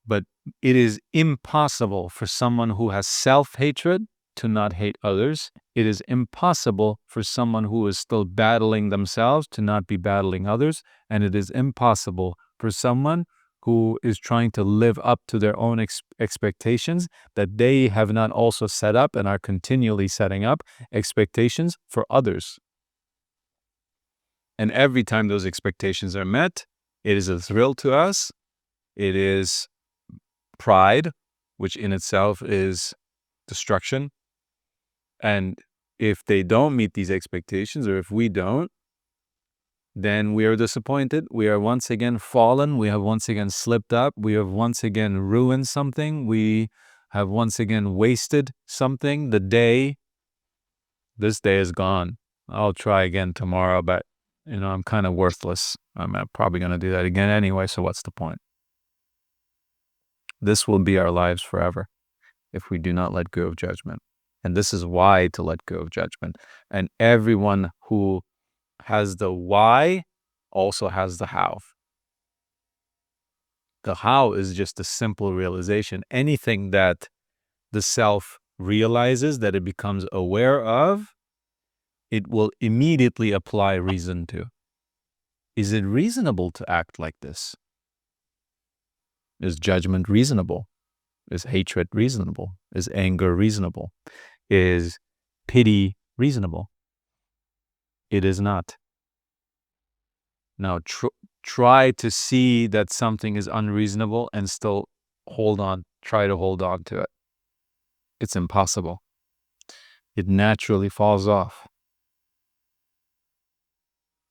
But it is impossible for someone who has self-hatred to not hate others. It is impossible for someone who is still battling themselves to not be battling others. And it is impossible for someone who is trying to live up to their own expectations that they have not also set up and are continually setting up expectations for others. And every time those expectations are met, it is a thrill to us. It is pride, which in itself is destruction. And if they don't meet these expectations, or if we don't, then we are disappointed. We are once again fallen. We have once again slipped up. We have once again ruined something. We have once again wasted something. This day is gone. I'll try again tomorrow, but I'm kind of worthless. I'm probably going to do that again anyway, so what's the point? This will be our lives forever if we do not let go of judgment. And this is why to let go of judgment. And everyone who has the why also has the how. The how is just a simple realization. Anything that the self realizes, that it becomes aware of, it will immediately apply reason to. Is it reasonable to act like this? Is judgment reasonable? Is hatred reasonable? Is anger reasonable? Is pity reasonable? It is not. Now try to see that something is unreasonable and still try to hold on to it. It's impossible. It naturally falls off.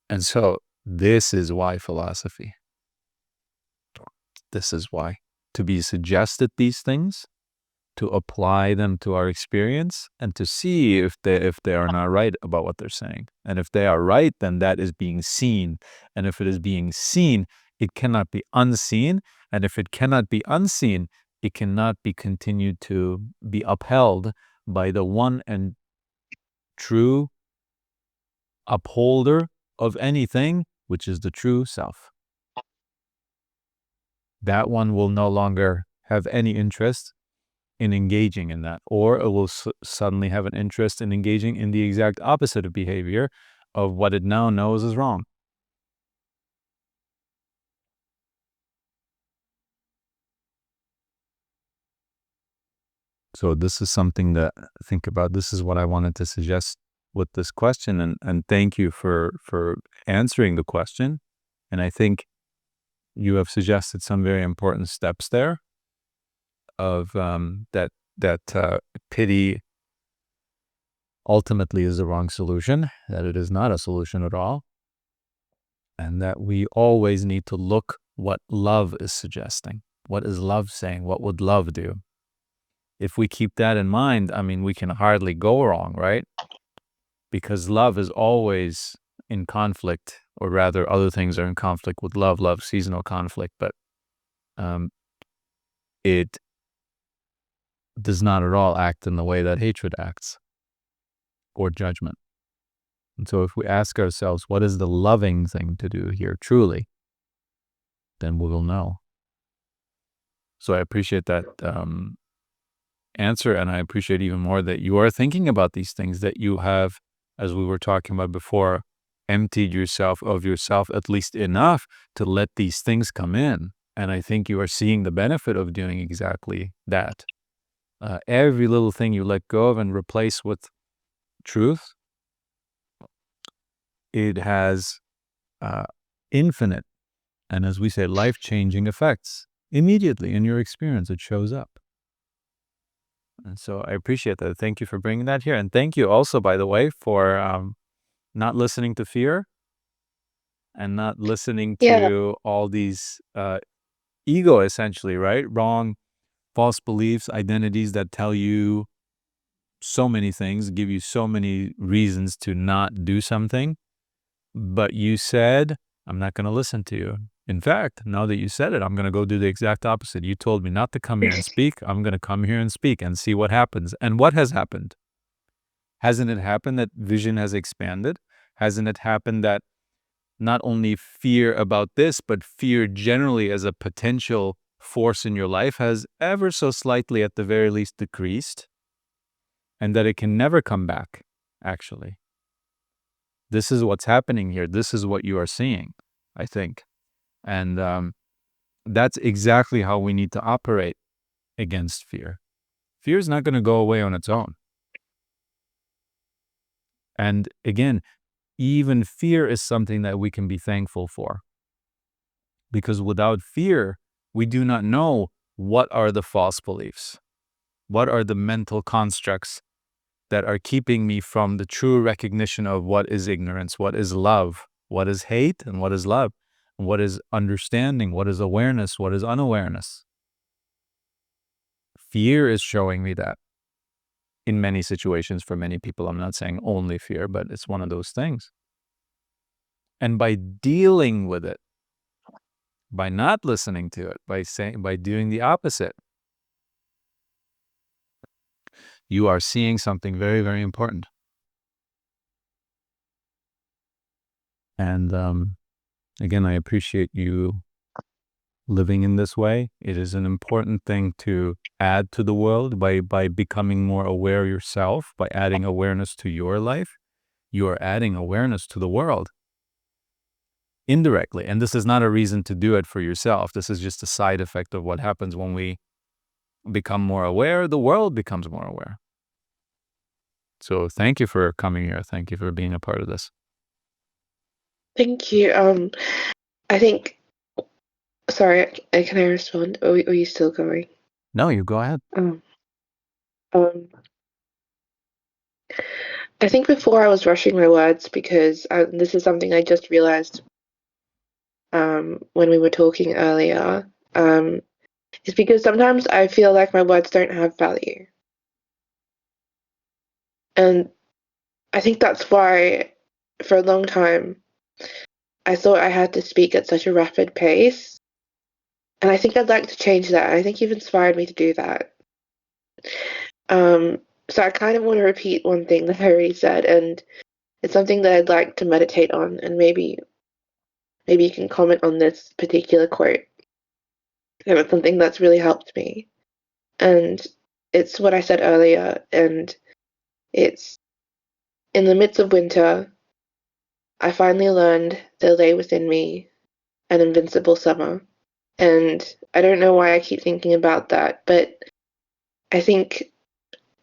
And so this is why philosophy. This is why. To be suggested these things, to apply them to our experience, and to see if they are not right about what they're saying. And if they are right, then that is being seen. And if it is being seen, it cannot be unseen. And if it cannot be unseen, it cannot be continued to be upheld by the one and true upholder of anything, which is the true self. That one will no longer have any interest in engaging in that, or it will suddenly have an interest in engaging in the exact opposite of behavior of what it now knows is wrong. So this is something to think about. This is what I wanted to suggest with this question, and thank you for answering the question. And I think you have suggested some very important steps there of that pity ultimately is the wrong solution, that it is not a solution at all, and that we always need to look what love is suggesting. What is love saying? What would love do? If we keep that in mind, I mean, we can hardly go wrong, right? Because love is always in conflict, or rather other things are in conflict with love. Love sees no conflict, but it does not at all act in the way that hatred acts, or judgment. And so if we ask ourselves, what is the loving thing to do here truly, then we will know. So I appreciate that answer, and I appreciate even more that you are thinking about these things, that you have, as we were talking about before, emptied yourself of yourself at least enough to let these things come in. And I think you are seeing the benefit of doing exactly that. Every little thing you let go of and replace with truth, it has infinite, and as we say, life-changing effects. Immediately in your experience, it shows up. And so I appreciate that. Thank you for bringing that here. And thank you also, by the way, for not listening to fear and not listening Yeah. to all these ego, essentially, right? Wrong, false beliefs, identities that tell you so many things, give you so many reasons to not do something. But you said, I'm not going to listen to you. In fact, now that you said it, I'm going to go do the exact opposite. You told me not to come here and speak. I'm going to come here and speak and see what happens. And what has happened? Hasn't it happened that vision has expanded? Hasn't it happened that not only fear about this, but fear generally as a potential force in your life has ever so slightly, at the very least, decreased? And that it can never come back, actually. This is what's happening here. This is what you are seeing, I think. And that's exactly how we need to operate against fear. Fear is not going to go away on its own. And again, even fear is something that we can be thankful for. Because without fear, we do not know what are the false beliefs, what are the mental constructs that are keeping me from the true recognition of what is ignorance, what is love, what is hate, and what is love, what is understanding, what is awareness, what is unawareness. Fear is showing me that in many situations for many people. I'm not saying only fear, but it's one of those things. And by dealing with it, by not listening to it, by doing the opposite, you are seeing something very, very important. And again, I appreciate you living in this way. It is an important thing to add to the world by becoming more aware yourself, by adding awareness to your life. You are adding awareness to the world indirectly. And this is not a reason to do it for yourself. This is just a side effect of what happens when we become more aware. The world becomes more aware. So thank you for coming here. Thank you for being a part of this. Thank you. I think. Sorry, can I respond? Or are you still going? No, you go ahead. I think before I was rushing my words because this is something I just realized when we were talking earlier. It's because sometimes I feel like my words don't have value. And I think that's why, for a long time, I thought I had to speak at such a rapid pace. And I think I'd like to change that. I think you've inspired me to do that. So I kind of want to repeat one thing that I already said, and it's something that I'd like to meditate on, and maybe you can comment on this particular quote. And it's something that's really helped me. And it's what I said earlier, and it's, in the midst of winter, I finally learned there lay within me an invincible summer. And I don't know why I keep thinking about that, but I think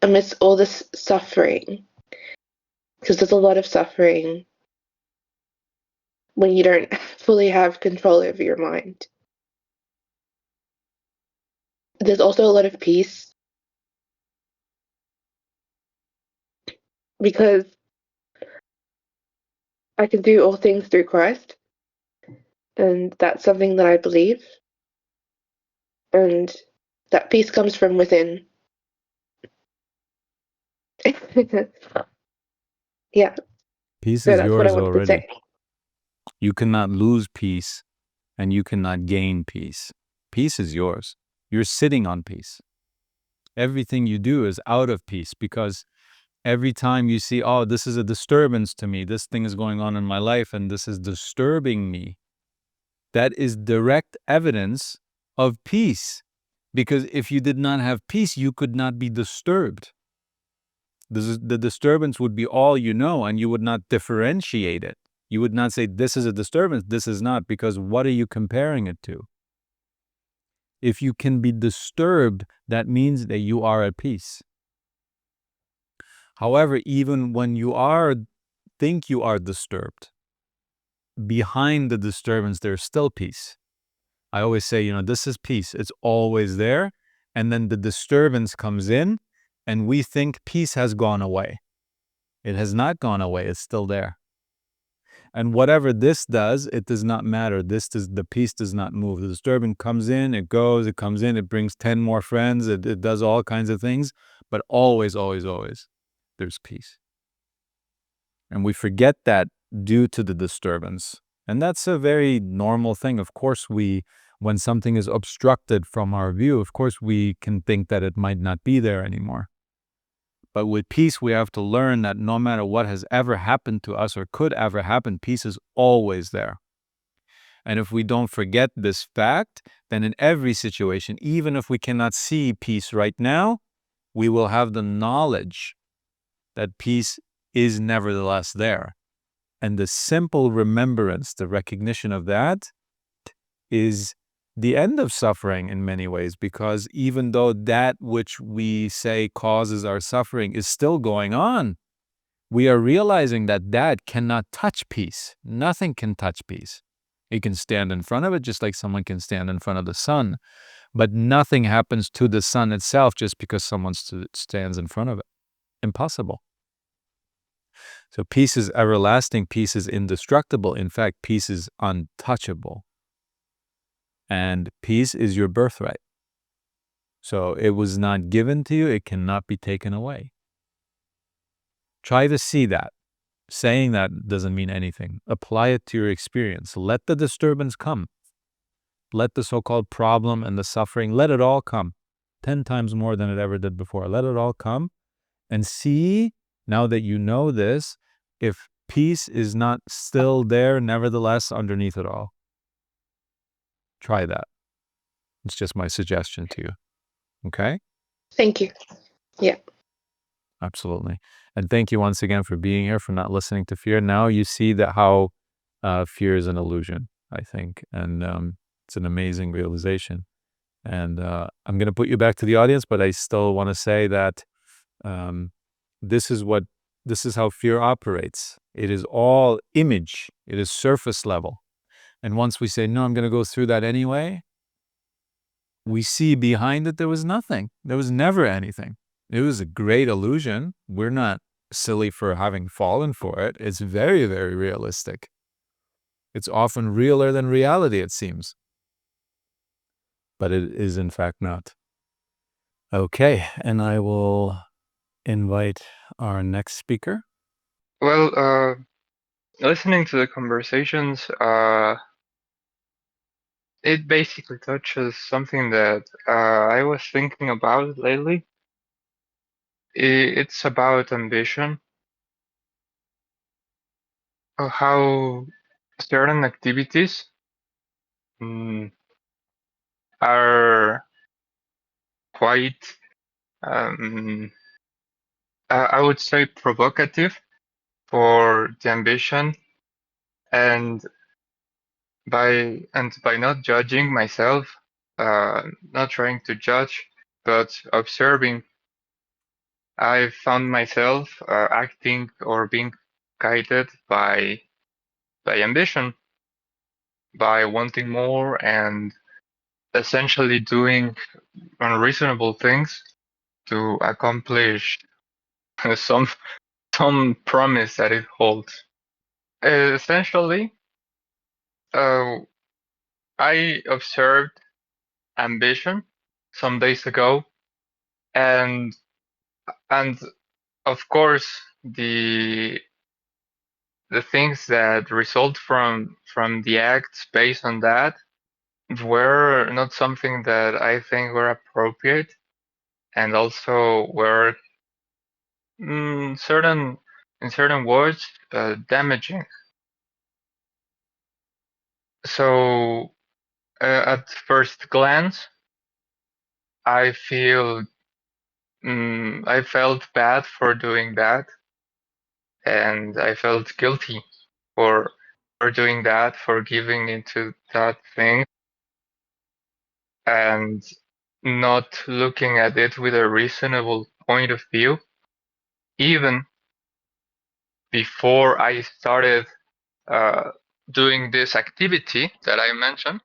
amidst all this suffering, Because there's a lot of suffering when you don't fully have control over your mind. There's also a lot of peace because I can do all things through Christ, and that's something that I believe, and that peace comes from within. Yeah, Peace so is that's what I yours wanted to already. say. You cannot lose peace and you cannot gain peace. Peace is yours. You're sitting on peace. Everything you do is out of peace because every time you see, oh, this is a disturbance to me, this thing is going on in my life and this is disturbing me, that is direct evidence of peace. Because if you did not have peace, you could not be disturbed. The disturbance would be all you know, and you would not differentiate it. You would not say, this is a disturbance, this is not, because what are you comparing it to? If you can be disturbed, that means that you are at peace. However, even when you think you are disturbed, behind the disturbance, there's still peace. I always say, this is peace. It's always there. And then the disturbance comes in, and we think peace has gone away. It has not gone away. It's still there. And whatever this does, it does not matter. The peace does not move. The disturbance comes in, it goes, it comes in, it brings 10 more friends, it does all kinds of things, but always, always, always, there's peace. And we forget that due to the disturbance. And that's a very normal thing. Of course, when something is obstructed from our view, of course, we can think that it might not be there anymore. But with peace, we have to learn that no matter what has ever happened to us or could ever happen, peace is always there. And if we don't forget this fact, then in every situation, even if we cannot see peace right now, we will have the knowledge that peace is nevertheless there. And the simple remembrance, the recognition of that, is the end of suffering in many ways, because even though that which we say causes our suffering is still going on, we are realizing that that cannot touch peace. Nothing can touch peace. It can stand in front of it just like someone can stand in front of the sun, but nothing happens to the sun itself just because someone stands in front of it. Impossible. So peace is everlasting, peace is indestructible. In fact, peace is untouchable. And peace is your birthright. So it was not given to you, it cannot be taken away. Try to see that. Saying that doesn't mean anything. Apply it to your experience. Let the disturbance come. Let the so-called problem and the suffering, let it all come. 10 times more than it ever did before. Let it all come and see, now that you know this, if peace is not still there, nevertheless, underneath it all. Try that. It's just my suggestion to you. Okay? Thank you. Yeah. Absolutely. And thank you once again for being here, for not listening to fear. Now you see that how fear is an illusion, I think. And it's an amazing realization. And I'm going to put you back to the audience, but I still want to say that this is how fear operates. It is all image. It is surface level. And once we say, no, I'm going to go through that anyway, we see behind it there was nothing. There was never anything. It was a great illusion. We're not silly for having fallen for it. It's very, very realistic. It's often realer than reality, it seems. But it is in fact not. Okay, and I will invite our next speaker. Well, listening to the conversations, it basically touches something that I was thinking about lately. It's about ambition, how certain activities are quite, I would say, provocative for the ambition, and by not judging myself, not trying to judge, but observing I found myself acting or being guided by ambition, by wanting more and essentially doing unreasonable things to accomplish some promise that it holds. Essentially, uh, I observed ambition some days ago, and and of course the things that result from the acts based on that were not something that I think were appropriate, and also were certain in certain words damaging. So at first glance, I felt bad for doing that, and I felt guilty for doing that, for giving into that thing, and not looking at it with a reasonable point of view. Even before I started uh, doing this activity that I mentioned,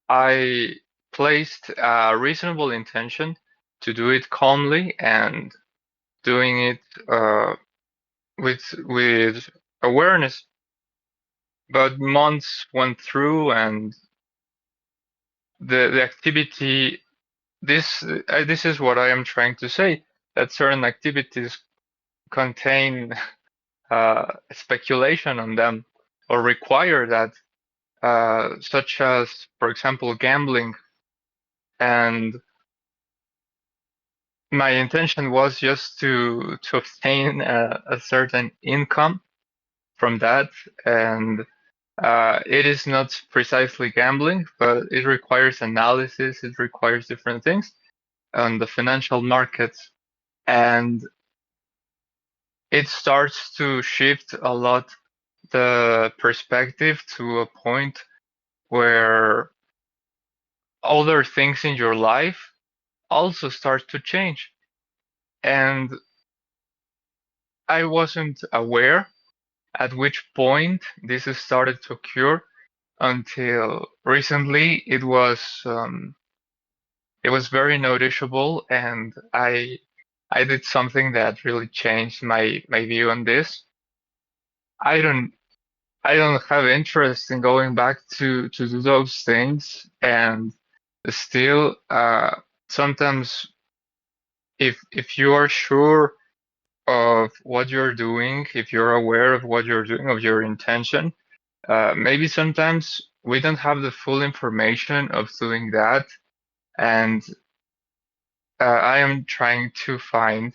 I placed a reasonable intention to do it calmly and doing it with awareness. But months went through, and the activity. This is what I am trying to say. That certain activities contain speculation on them, or require that, such as, for example, gambling. And my intention was just to obtain a certain income from that, and it is not precisely gambling, but it requires analysis. It requires different things on the financial markets, and it starts to shift a lot the perspective to a point where other things in your life also start to change. And I wasn't aware at which point this started to occur until recently. It was very noticeable, and I did something that really changed my view on this. I don't have interest in going back to do those things, and still, sometimes if you are sure of what you're doing, if you're aware of what you're doing, of your intention, maybe sometimes we don't have the full information of doing that, and I am trying to find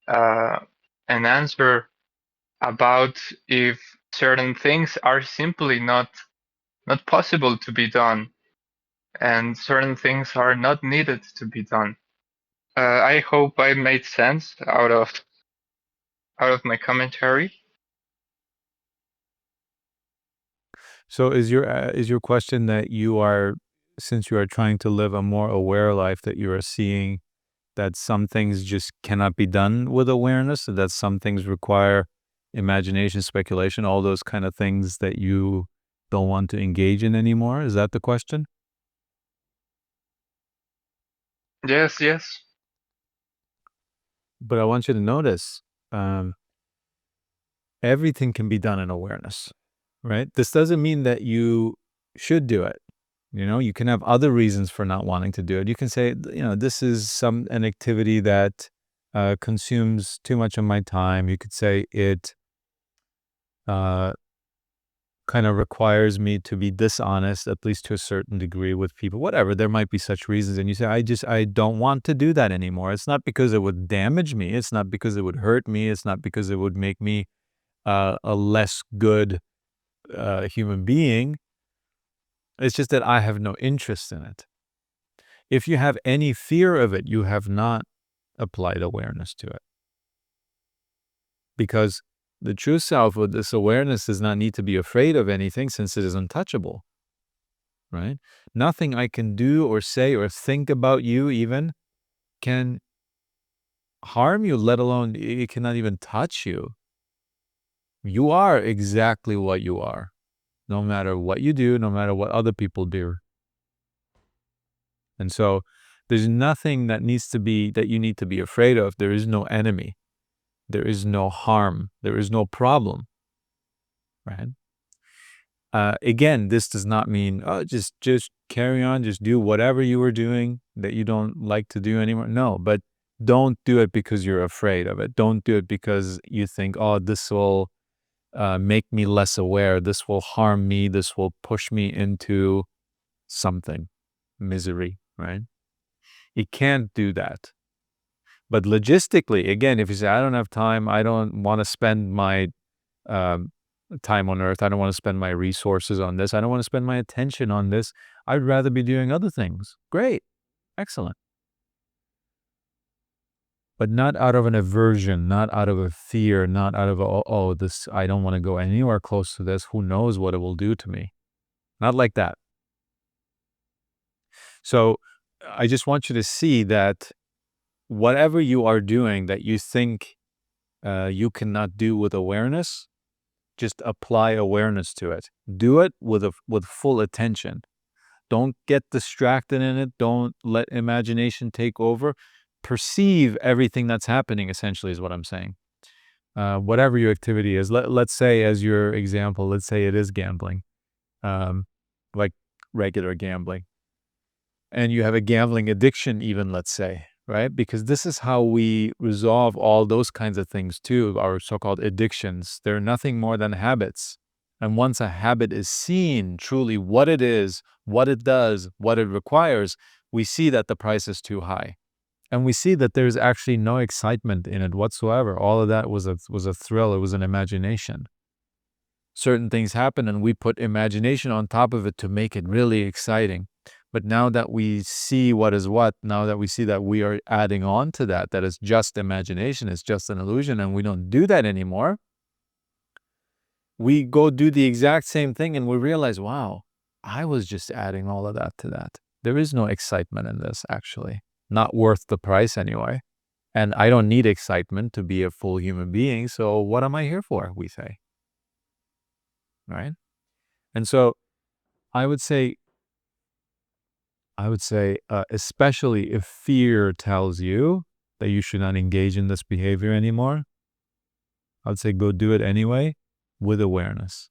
an answer about if certain things are simply not possible to be done, and certain things are not needed to be done. I hope I made sense out of my commentary. So is your question that you are, since you are trying to live a more aware life, that you are seeing that some things just cannot be done with awareness, that some things require imagination, speculation, all those kind of things that you don't want to engage in anymore? Is that the question? Yes, yes. But I want you to notice, everything can be done in awareness, right? This doesn't mean that you should do it. You can have other reasons for not wanting to do it. You can say, this is an activity that consumes too much of my time. You could say it kind of requires me to be dishonest, at least to a certain degree, with people, whatever. There might be such reasons. And you say, I don't want to do that anymore. It's not because it would damage me. It's not because it would hurt me. It's not because it would make me a less good human being. It's just that I have no interest in it. If you have any fear of it, you have not applied awareness to it. Because the true self with this awareness does not need to be afraid of anything, since it is untouchable, right? Nothing I can do or say or think about you even can harm you, let alone it cannot even touch you. You are exactly what you are, no matter what you do, no matter what other people do. And so there's nothing that you need to be afraid of. There is no enemy. There is no harm. There is no problem, right? Again, this does not mean, oh, just carry on, just do whatever you were doing that you don't like to do anymore. No, but don't do it because you're afraid of it. Don't do it because you think, oh, this will make me less aware. This will harm me. This will push me into something, misery, right? You can't do that. But logistically, again, if you say, I don't have time, I don't want to spend my time on earth, I don't want to spend my resources on this, I don't want to spend my attention on this, I'd rather be doing other things. Great. Excellent. But not out of an aversion, not out of a fear, not out of, this, I don't want to go anywhere close to this. Who knows what it will do to me? Not like that. So I just want you to see that whatever you are doing that you think you cannot do with awareness, just apply awareness to it. Do it with full attention. Don't get distracted in it. Don't let imagination take over. Perceive everything that's happening, essentially, is what I'm saying. Whatever your activity is, let's say, as your example, let's say it is gambling, like regular gambling. And you have a gambling addiction even, let's say, right? Because this is how we resolve all those kinds of things too, our so-called addictions. They're nothing more than habits. And once a habit is seen truly what it is, what it does, what it requires, we see that the price is too high. And we see that there's actually no excitement in it whatsoever. All of that was a thrill. It was an imagination. Certain things happen and we put imagination on top of it to make it really exciting. But now that we see what is what, now that we see that we are adding on to that it's just imagination, it's just an illusion, and we don't do that anymore, we go do the exact same thing and we realize, wow, I was just adding all of that to that. There is no excitement in this, actually. Not worth the price anyway. And I don't need excitement to be a full human being, so what am I here for, we say. Right? And so I would say, especially if fear tells you that you should not engage in this behavior anymore, I would say go do it anyway with awareness.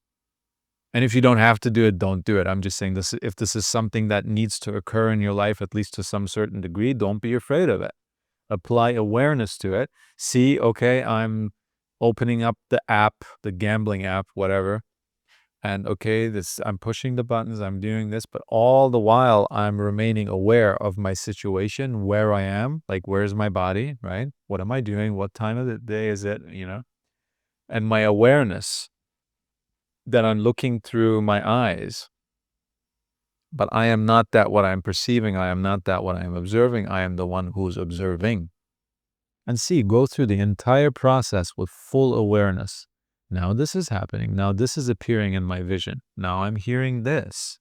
And if you don't have to do it, don't do it. I'm just saying this, if this is something that needs to occur in your life, at least to some certain degree, don't be afraid of it. Apply awareness to it. See, okay, I'm opening up the app, the gambling app, whatever. And okay, I'm pushing the buttons, I'm doing this, but all the while I'm remaining aware of my situation, where I am, like where's my body, right? What am I doing? What time of the day is it, And my awareness that I'm looking through my eyes, but I am not that what I'm perceiving, I am not that what I'm observing, I am the one who's observing. And go through the entire process with full awareness. Now this is happening. Now this is appearing in my vision. Now I'm hearing this.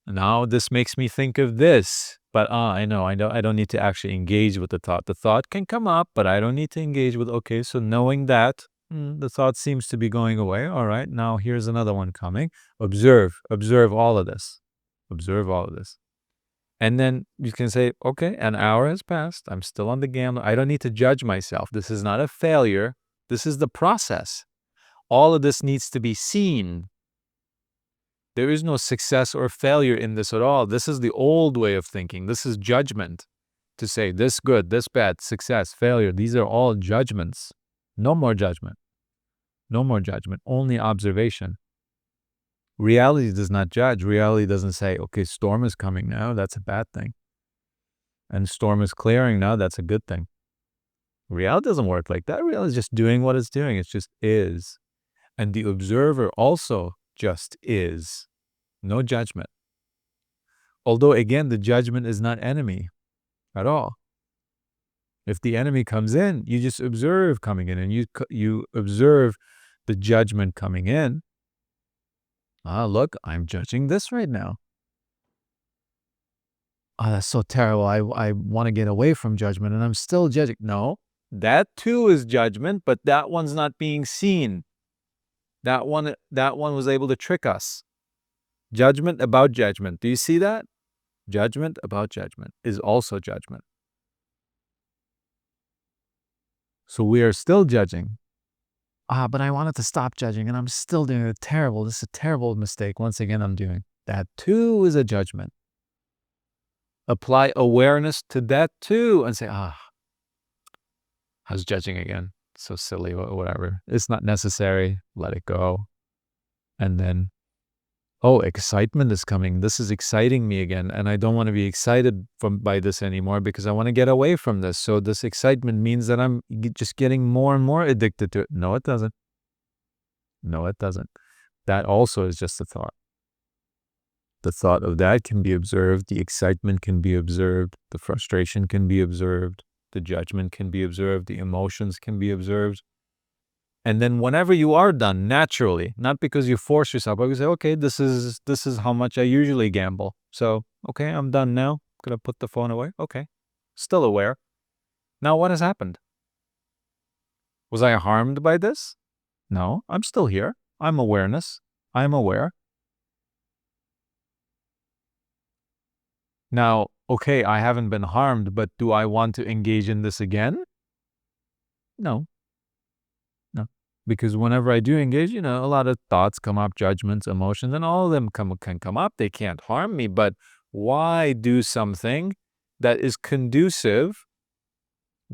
Now this makes me think of this. But I know, I don't need to actually engage with the thought. The thought can come up, but I don't need to engage with, okay, so knowing that, the thought seems to be going away. All right, now here's another one coming. Observe all of this. Observe all of this. And then you can say, okay, an hour has passed. I'm still on the gamble. I don't need to judge myself. This is not a failure. This is the process. All of this needs to be seen. There is no success or failure in this at all. This is the old way of thinking. This is judgment. To say this good, this bad, success, failure. These are all judgments. No more judgment. No more judgment. Only observation. Reality does not judge. Reality doesn't say, okay, storm is coming now. That's a bad thing. And storm is clearing now. That's a good thing. Reality doesn't work like that. Reality is just doing what it's doing. It just is. And the observer also just is. No judgment. Although, again, the judgment is not enemy at all. If the enemy comes in, you just observe coming in, and you observe the judgment coming in. Look, I'm judging this right now. oh, that's so terrible. I want to get away from judgment and I'm still judging. No, that too is judgment, but that one's not being seen. That one was able to trick us. Judgment about judgment. Do you see that? Judgment about judgment is also judgment. So we are still judging. But I wanted to stop judging and I'm still doing it. Terrible. This is a terrible mistake. Once again, I'm doing. That too is a judgment. Apply awareness to that too and say, I was judging again. So silly or whatever. It's not necessary. Let it go. And then, excitement is coming. This is exciting me again. And I don't want to be excited by this anymore because I want to get away from this. So this excitement means that I'm just getting more and more addicted to it. No, it doesn't. No, it doesn't. That also is just a thought. The thought of that can be observed. The excitement can be observed. The frustration can be observed. The judgment can be observed. The emotions can be observed. And then whenever you are done, naturally, not because you force yourself, but you say, okay, this is how much I usually gamble. So, okay, I'm done now. I'm going to put the phone away. Okay. Still aware. Now what has happened? Was I harmed by this? No, I'm still here. I'm awareness. I'm aware. Now, okay, I haven't been harmed, but do I want to engage in this again? No. Because whenever I do engage, a lot of thoughts come up, judgments, emotions, and all of them can come up. They can't harm me, but why do something that is conducive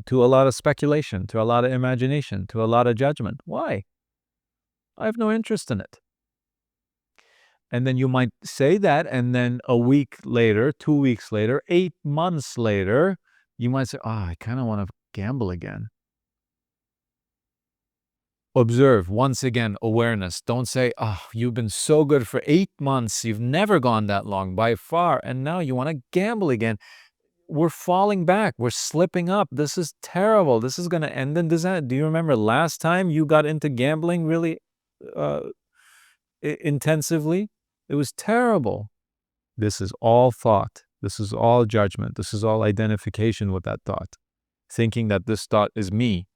to a lot of speculation, to a lot of imagination, to a lot of judgment? Why? I have no interest in it. And then you might say that, and then a week later, 2 weeks later, 8 months later, you might say, I kind of want to gamble again. Observe, once again, awareness. Don't say, you've been so good for 8 months. You've never gone that long by far. And now you want to gamble again. We're falling back. We're slipping up. This is terrible. This is going to end in disaster. Do you remember last time you got into gambling really intensively? It was terrible. This is all thought. This is all judgment. This is all identification with that thought. Thinking that this thought is me.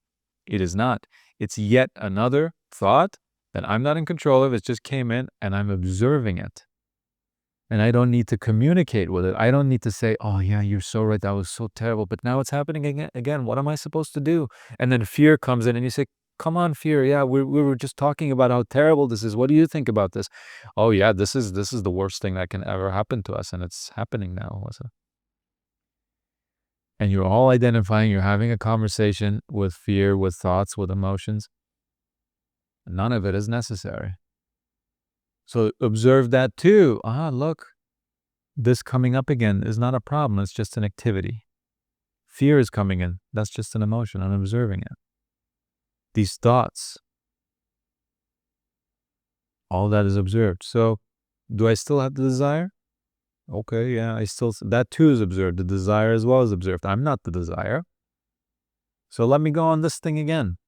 It is not. It's yet another thought that I'm not in control of. It just came in and I'm observing it. And I don't need to communicate with it. I don't need to say, yeah, you're so right. That was so terrible. But now it's happening again. What am I supposed to do? And then fear comes in and you say, come on, fear. Yeah, we were just talking about how terrible this is. What do you think about this? Oh, yeah, this is the worst thing that can ever happen to us. And it's happening now. And you're all identifying, you're having a conversation with fear, with thoughts, with emotions. None of it is necessary. So observe that too. Look, this coming up again is not a problem. It's just an activity. Fear is coming in. That's just an emotion. I'm observing it. These thoughts, all that is observed. So do I still have the desire? Okay, yeah, that too is observed. The desire as well is observed. I'm not the desire. So let me go on this thing again.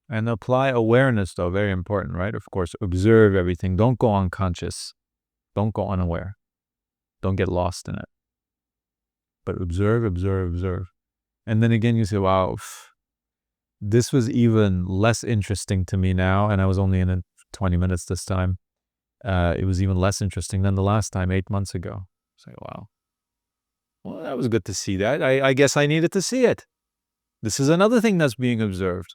And apply awareness, though, very important, right? Of course, observe everything. Don't go unconscious. Don't go unaware. Don't get lost in it. But observe, observe, observe. And then again, you say, wow, this was even less interesting to me now. And I was only in it 20 minutes this time. It was even less interesting than the last time, 8 months ago. Say, wow. Well, that was good to see that. I guess I needed to see it. This is another thing that's being observed.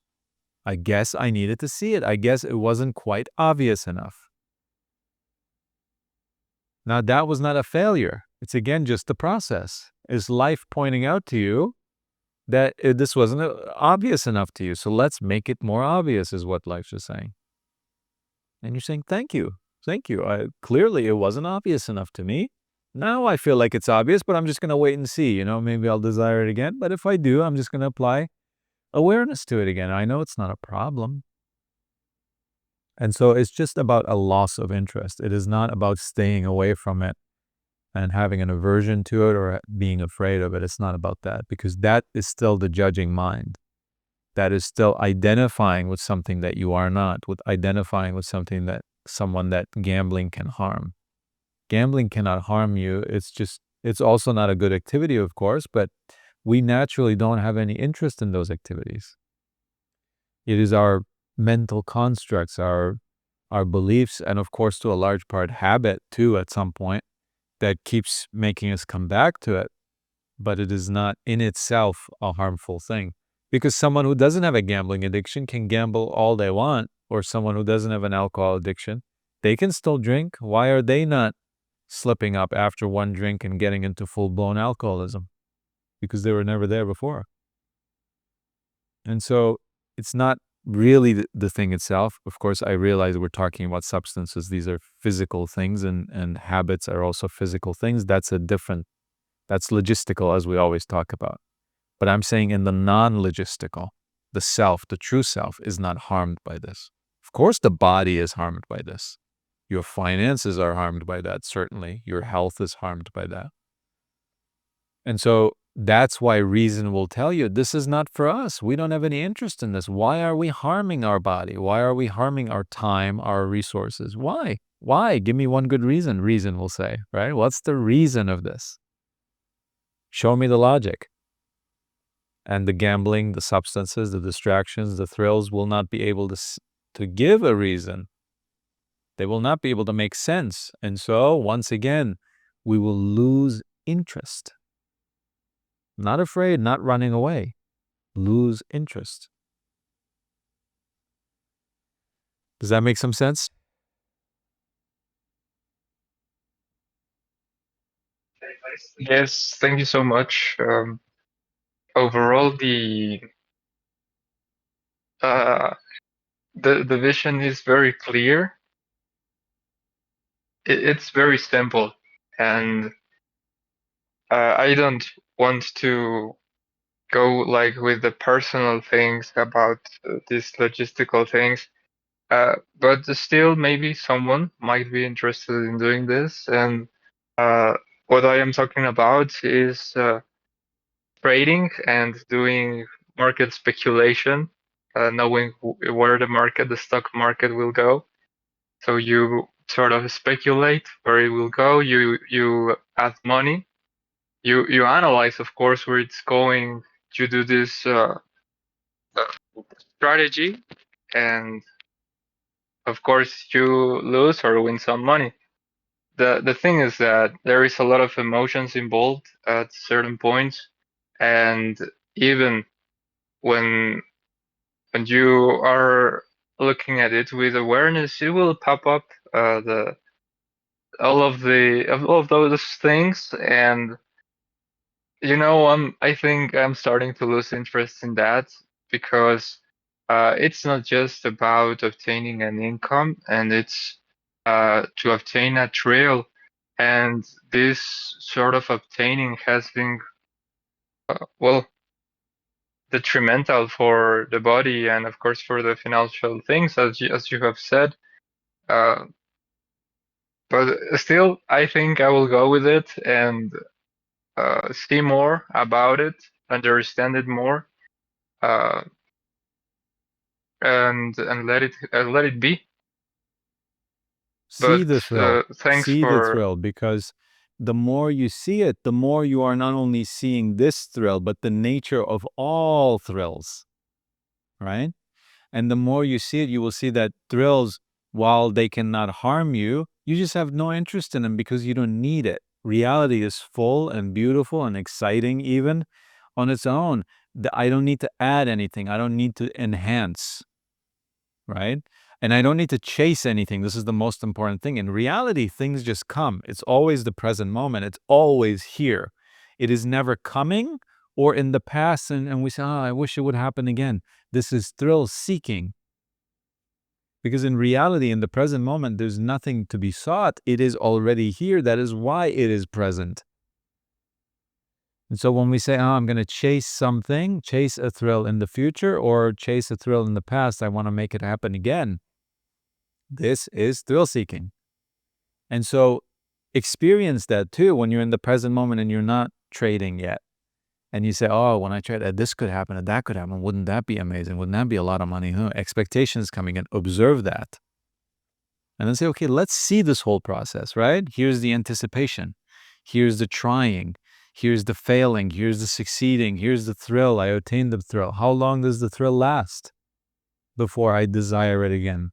I guess I needed to see it. I guess it wasn't quite obvious enough. Now, that was not a failure. It's again just the process. It's life pointing out to you that this wasn't obvious enough to you. So let's make it more obvious, is what life is saying. And you're saying, thank you. Thank you. Clearly, it wasn't obvious enough to me. Now I feel like it's obvious, but I'm just going to wait and see. Maybe I'll desire it again. But if I do, I'm just going to apply awareness to it again. I know it's not a problem. And so it's just about a loss of interest. It is not about staying away from it and having an aversion to it or being afraid of it. It's not about that, because that is still the judging mind. That is still identifying with something that you are not, with identifying with someone that gambling can harm. Gambling cannot harm you. It's It's also not a good activity, of course, but we naturally don't have any interest in those activities. It is our mental constructs, our beliefs, and of course, to a large part, habit too, at some point, that keeps making us come back to it. But it is not in itself a harmful thing. Because someone who doesn't have a gambling addiction can gamble all they want, or someone who doesn't have an alcohol addiction, they can still drink. Why are they not slipping up after one drink and getting into full-blown alcoholism? Because they were never there before. And so it's not really the thing itself. Of course, I realize we're talking about substances. These are physical things, and habits are also physical things. That's logistical, as we always talk about. But I'm saying in the non-logistical, the self, the true self, is not harmed by this. Of course, the body is harmed by this. Your finances are harmed by that, certainly. Your health is harmed by that. And so that's why reason will tell you, this is not for us. We don't have any interest in this. Why are we harming our body? Why are we harming our time, our resources? Why? Why? Give me one good reason, reason will say, right? What's the reason of this? Show me the logic. And the gambling, the substances, the distractions, the thrills will not be able to give a reason. They will not be able to make sense. And so, once again, we will lose interest. Not afraid, not running away. Lose interest. Does that make some sense? Yes, thank you so much. Overall, the vision is very clear. It's very simple, and I don't want to go like with the personal things about these logistical things. But still, maybe someone might be interested in doing this. And what I am talking about is trading and doing market speculation, knowing where the stock market will go. So you sort of speculate where it will go. You add money. You analyze, of course, where it's going. You do this strategy, and of course, you lose or win some money. The thing is that there is a lot of emotions involved at certain points, and even when you are looking at it with awareness, it will pop up all of those things. And I think I'm starting to lose interest in that, because it's not just about obtaining an income, and it's to obtain a thrill. And this sort of obtaining has been, well, detrimental for the body and, of course, for the financial things, as you have said. But still, I think I will go with it and see more about it, understand it more, and let it be. See But the thrill. thanks See the for thrill, because the more you see it, the more you are not only seeing this thrill, but the nature of all thrills, right? And the more you see it, you will see that thrills, while they cannot harm you, you just have no interest in them because you don't need it. Reality is full and beautiful and exciting even on its own. I don't need to add anything. I don't need to enhance, right? And I don't need to chase anything. This is the most important thing. In reality, things just come. It's always the present moment. It's always here. It is never coming or in the past, and we say, oh, I wish it would happen again. This is thrill seeking. Because in reality, in the present moment, there's nothing to be sought. It is already here. That is why it is present. And so when we say, oh, I'm going to chase something, chase a thrill in the future or chase a thrill in the past, I want to make it happen again. This is thrill seeking. And so experience that too when you're in the present moment and you're not trading yet. And you say, oh, when I trade, this could happen and that could happen. Wouldn't that be amazing? Wouldn't that be a lot of money? Expectations coming in. Observe that. And then say, okay, let's see this whole process, right? Here's the anticipation. Here's the trying. Here's the failing. Here's the succeeding. Here's the thrill. I attained the thrill. How long does the thrill last before I desire it again?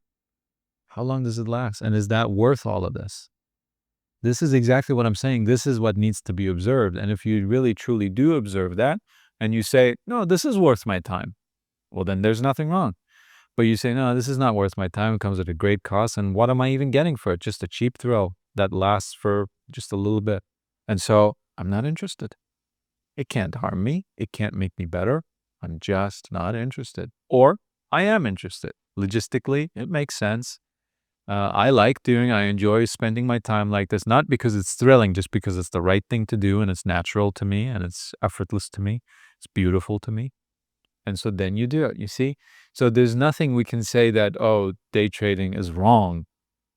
How long does it last? And is that worth all of this? This is exactly what I'm saying. This is what needs to be observed. And if you really truly do observe that and you say, no, this is worth my time, well, then there's nothing wrong. But you say, no, this is not worth my time. It comes at a great cost. And what am I even getting for it? Just a cheap thrill that lasts for just a little bit. And so I'm not interested. It can't harm me. It can't make me better. I'm just not interested. Or I am interested. Logistically, it makes sense. I enjoy spending my time like this, not because it's thrilling, just because it's the right thing to do and it's natural to me and it's effortless to me. It's beautiful to me. And so then you do it, you see? So there's nothing we can say that, oh, day trading is wrong.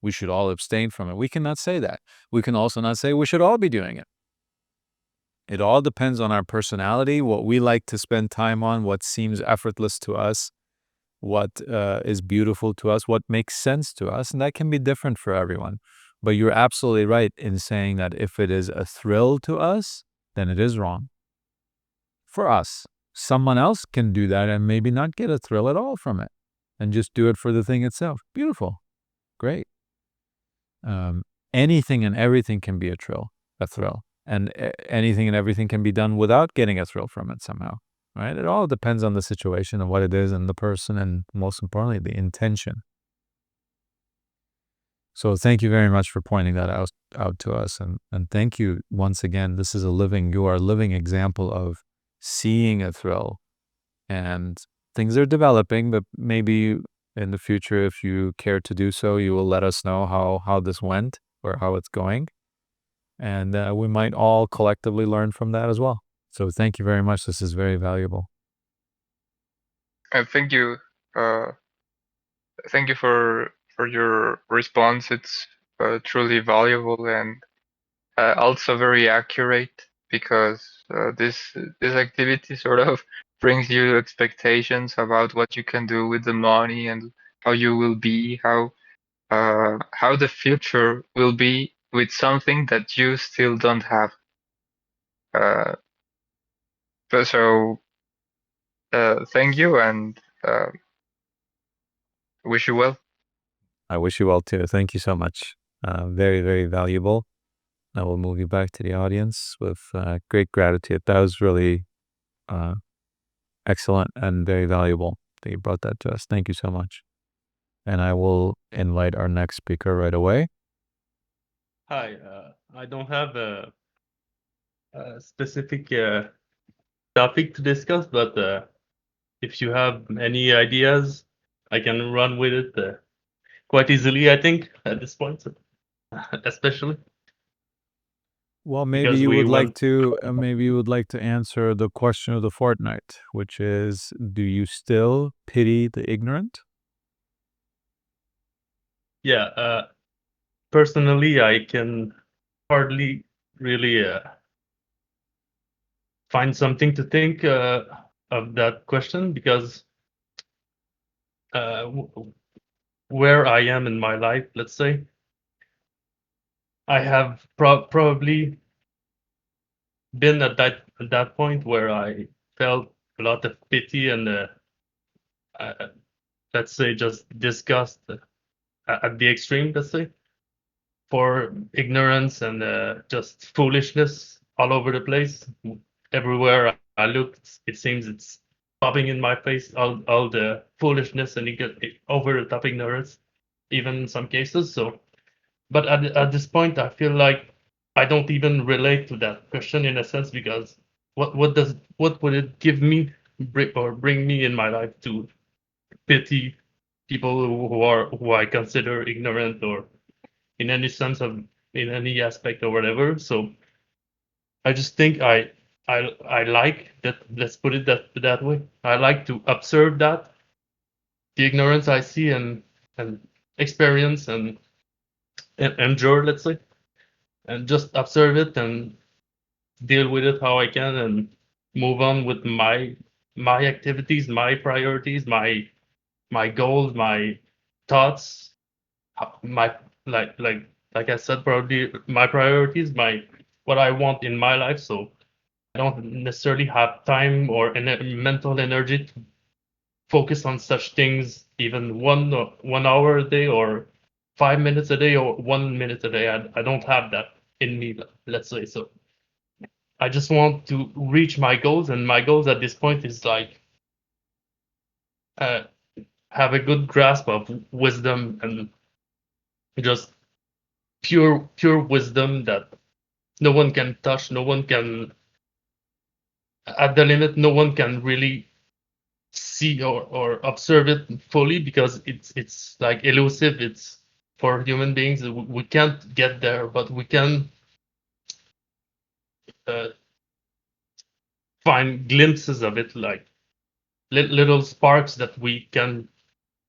We should all abstain from it. We cannot say that. We can also not say we should all be doing it. It all depends on our personality, what we like to spend time on, what seems effortless to us, what is beautiful to us, what makes sense to us. And that can be different for everyone. But you're absolutely right in saying that if it is a thrill to us, then it is wrong. For us, someone else can do that and maybe not get a thrill at all from it and just do it for the thing itself. Beautiful. Great. Anything and everything can be a thrill. And anything and everything can be done without getting a thrill from it somehow. Right? It all depends on the situation and what it is and the person and most importantly, the intention. So thank you very much for pointing that out to us. And thank you once again. This is you are a living example of seeing a thrill. And things are developing, but maybe in the future, if you care to do so, you will let us know how this went or how it's going. And we might all collectively learn from that as well. So thank you very much. This is very valuable. Thank you. Thank you for your response. It's truly valuable and also very accurate because this activity sort of brings you expectations about what you can do with the money and how you will be, how the future will be with something that you still don't have. So thank you and wish you well. I wish you well too. Thank you so much. Very, very valuable. I will move you back to the audience with great gratitude. That was really excellent and very valuable that you brought that to us. Thank you so much. And I will invite our next speaker right away. Hi, I don't have a specific topic to discuss, but if you have any ideas, I can run with it quite easily, I think, at this point, especially. Well, maybe Because you we would like went- to answer the question of the fortnight, which is, do you still pity the ignorant? Yeah, personally, I can hardly really find something to think of that question because where I am in my life, let's say, I have probably been at that point where I felt a lot of pity and let's say just disgust at the extreme, let's say, for ignorance and just foolishness all over the place. Everywhere I look, it seems it's popping in my face, all the foolishness and over the top ignorance, even in some cases. So, but at this point, I feel like I don't even relate to that question in a sense because what would it give me or bring me in my life to pity people who I consider ignorant or in any sense of in any aspect or whatever. So I just think I like that. Let's put it that way. I like to observe that the ignorance I see and experience and endure, let's say, and just observe it and deal with it how I can and move on with my activities, my priorities, my goals, my thoughts, my like I said, probably my priorities, my what I want in my life. So I don't necessarily have time or mental energy to focus on such things, even 1 hour a day or 5 minutes a day or 1 minute a day. I don't have that in me, let's say. So I just want to reach my goals, and my goals at this point is like have a good grasp of wisdom and just pure wisdom that no one can touch, no one can, at the limit, no one can really see or observe it fully, because it's like elusive. It's for human beings. We can't get there, but we can find glimpses of it, like little sparks that we can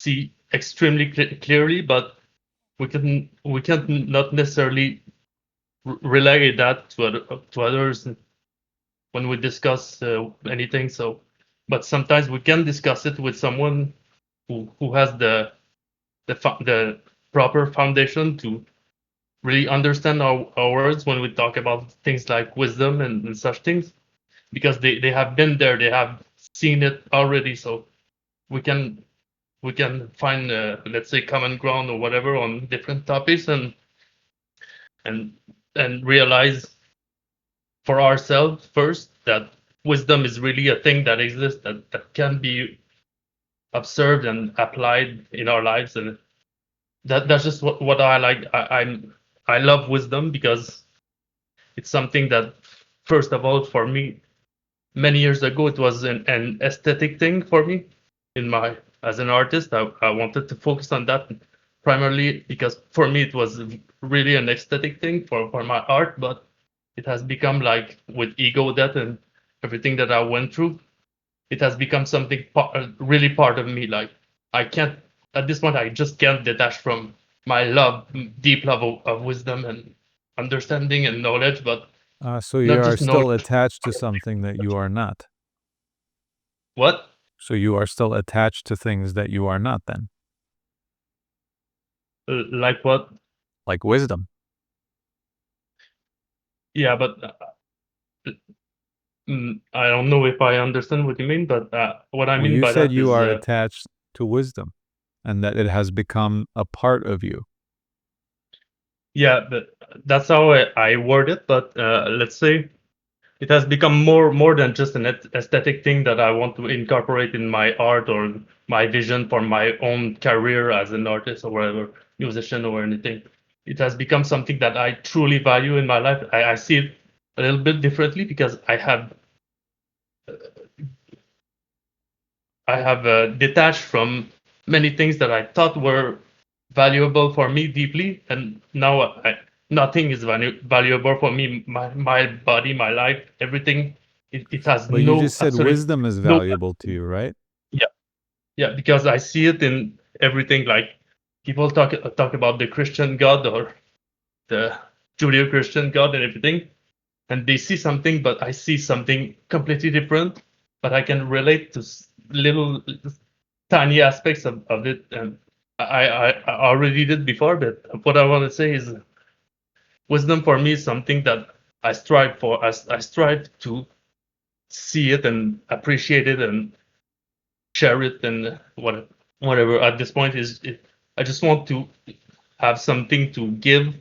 see extremely clearly, but we can't not necessarily relay that to others when we discuss anything. So, but sometimes we can discuss it with someone who has the proper foundation to really understand our words when we talk about things like wisdom and such things, because they have been there, they have seen it already. So we can find let's say common ground or whatever on different topics, and realize for ourselves first that wisdom is really a thing that exists, that can be observed and applied in our lives. And that's just what I like. I love wisdom because it's something that, first of all, for me, many years ago, it was an aesthetic thing for me. As an artist, I wanted to focus on that primarily because for me it was really an aesthetic thing for my art. But it has become, like, with ego death and everything that I went through, it has become something really part of me. Like, I can't, at this point, I just can't detach from my deep love of wisdom and understanding and knowledge, but So you not are just still knowledge. attached to something that you are not. What? So you are still attached to things that you are not then. Like what? Like wisdom. Yeah, but I don't know if I understand what you mean, but what I Well, mean you by said that you is, are attached to wisdom and that it has become a part of you. yeah, but that's how I word it. But let's say it has become more than just an aesthetic thing that I want to incorporate in my art or my vision for my own career as an artist or whatever, musician or anything. It has become something that I truly value in my life. I see it a little bit differently because I have detached from many things that I thought were valuable for me deeply, and now nothing is valuable for me. My body, my life, everything. It has But you just said absolute wisdom is no. valuable to you, right? Yeah, because I see it in everything. Like, people talk about the Christian God or the Judeo-Christian God and everything, and they see something, but I see something completely different. But I can relate to little tiny aspects of it, and I already did before. But what I want to say is, wisdom for me is something that I strive for. I strive to see it and appreciate it and share it, and whatever. At this point, I just want to have something to give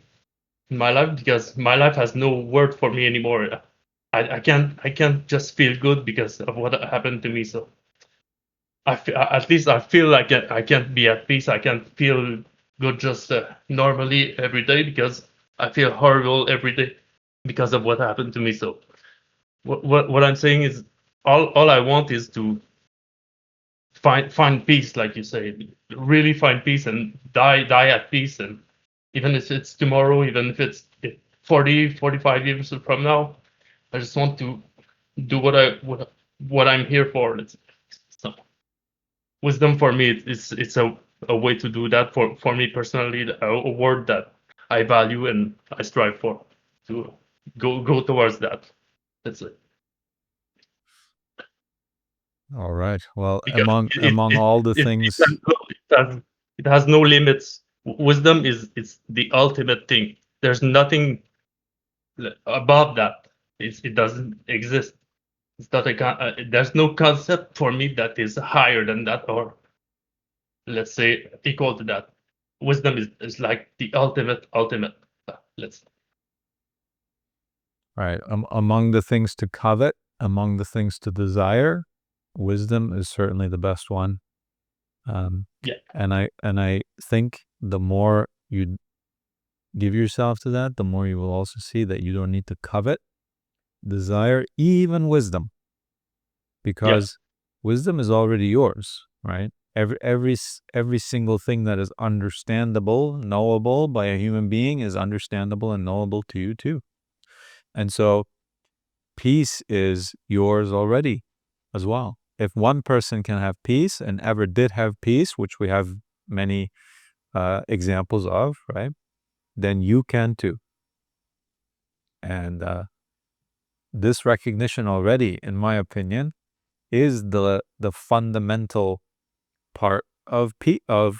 in my life, because my life has no worth for me anymore. I can't just feel good because of what happened to me. So at least I feel like I can't be at peace. I can't feel good just normally every day, because I feel horrible every day because of what happened to me. So what I'm saying is, all I want is to find peace, like you say, really find peace and die at peace. And even if it's tomorrow, even if it's 45 years from now, I just want to do what I'm here for. So wisdom for me, it's a way to do that for me personally, a word that I value and I strive for, to go towards that. That's it. All right. Well, Because among all the things, it has no limits. Wisdom is the ultimate thing. There's nothing above that. It doesn't exist. It's not there's no concept for me that is higher than that, or let's say equal to that. Wisdom is like the ultimate. Let's Right. Among the things to covet, among the things to desire, wisdom is certainly the best one. Yeah. And I think the more you give yourself to that, the more you will also see that you don't need to covet, desire, even wisdom, because wisdom is already yours, right? Every single thing that is understandable, knowable by a human being is understandable and knowable to you too. And so peace is yours already as well. If one person can have peace and ever did have peace, which we have many examples of, right? Then you can too. And this recognition already, in my opinion, is the fundamental part of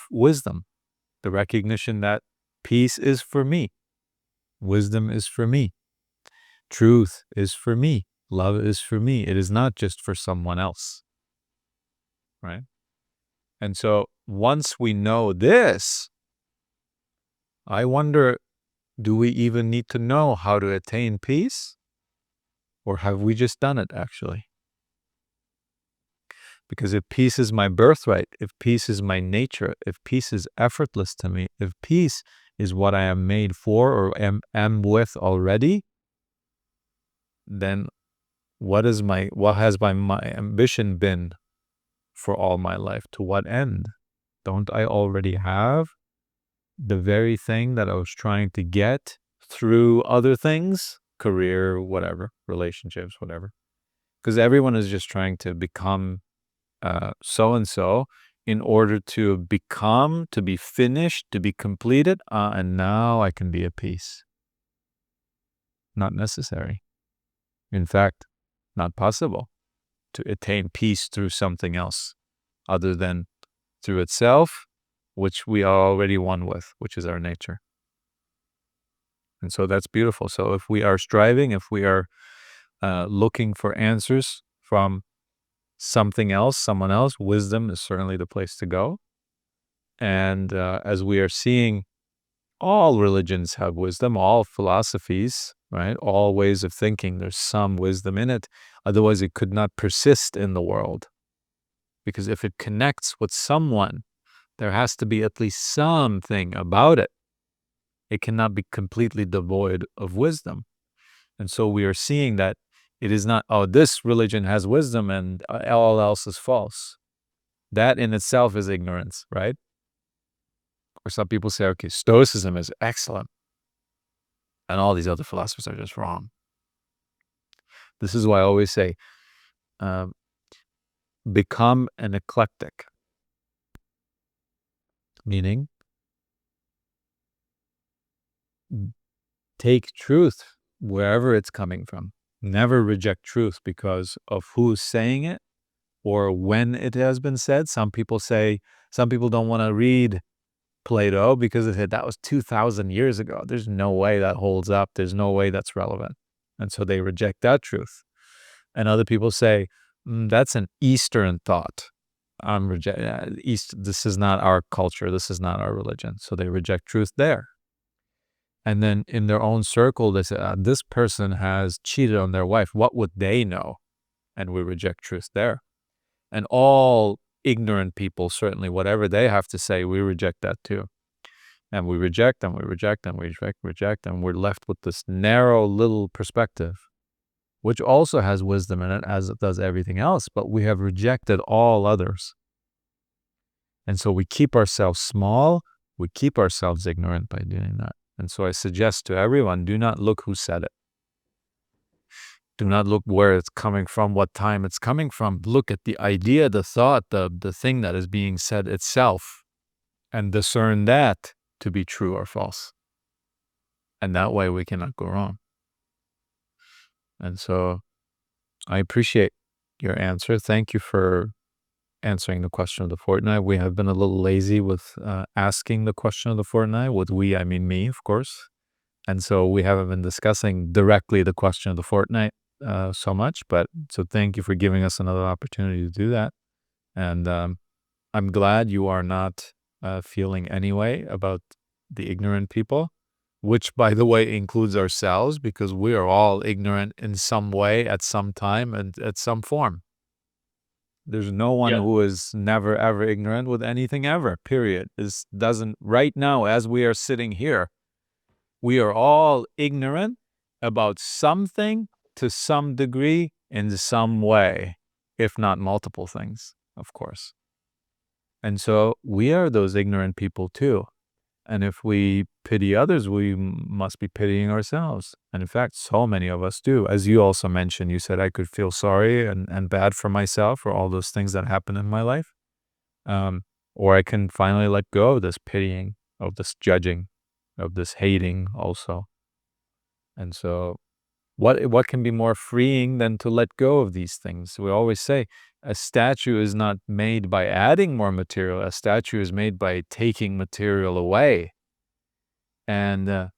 wisdom. The recognition that peace is for me, wisdom is for me, truth is for me, love is for me. It is not just for someone else, right? And so once we know this, I wonder, do we even need to know how to attain peace? Or have we just done it actually? Because if peace is my birthright, if peace is my nature, if peace is effortless to me, if peace is what I am made for or am with already, then what has my ambition been for all my life? To what end? Don't I already have the very thing that I was trying to get through other things, career, whatever, relationships, whatever? Because everyone is just trying to become so-and-so in order to become, to be finished, to be completed, and now I can be at peace. Not necessary. In fact, not possible to attain peace through something else other than through itself, which we are already one with, which is our nature. And so that's beautiful. So if we are striving, if we are looking for answers from something else, someone else, wisdom is certainly the place to go. And as we are seeing, all religions have wisdom, all philosophies, right? All ways of thinking, there's some wisdom in it. Otherwise, it could not persist in the world. Because if it connects with someone, there has to be at least something about it. It cannot be completely devoid of wisdom. And so we are seeing that it is not, oh, this religion has wisdom and all else is false. That in itself is ignorance, right? Or some people say, okay, Stoicism is excellent and all these other philosophers are just wrong. This is why I always say, become an eclectic. Meaning, take truth wherever it's coming from. Never reject truth because of who's saying it or when it has been said. Some people don't want to read Plato because that was 2,000 years ago. There's no way that holds up. There's no way that's relevant. And so they reject that truth. And other people say, that's an Eastern thought. This is not our culture. This is not our religion. So they reject truth there. And then in their own circle, they say, this person has cheated on their wife. What would they know? And we reject truth there. And all ignorant people, certainly, whatever they have to say, we reject that too. And we reject and we reject and we reject, and we're left with this narrow little perspective, which also has wisdom in it, as it does everything else, but we have rejected all others. And so we keep ourselves small, we keep ourselves ignorant by doing that. And so I suggest to everyone, do not look who said it. Do not look where it's coming from, what time it's coming from. Look at the idea, the thought, the thing that is being said itself, and discern that to be true or false. And that way we cannot go wrong. And so I appreciate your answer. Thank you for answering the question of the fortnight. We have been a little lazy with asking the question of the fortnight. With we, I mean me, of course. And so we haven't been discussing directly the question of the fortnight so much, but so thank you for giving us another opportunity to do that. And I'm glad you are not feeling any way about the ignorant people, which, by the way, includes ourselves, because we are all ignorant in some way at some time and at some form. There's no one Yeah. who is never, ever ignorant with anything ever, period. This doesn't, right now, as we are sitting here, we are all ignorant about something to some degree in some way, if not multiple things, of course. And so we are those ignorant people too. And if we pity others, we must be pitying ourselves. And in fact, so many of us do. As you also mentioned, you said I could feel sorry and bad for myself for all those things that happened in my life. Or I can finally let go of this pitying, of this judging, of this hating also. And so what can be more freeing than to let go of these things? We always say a statue is not made by adding more material. A statue is made by taking material away. And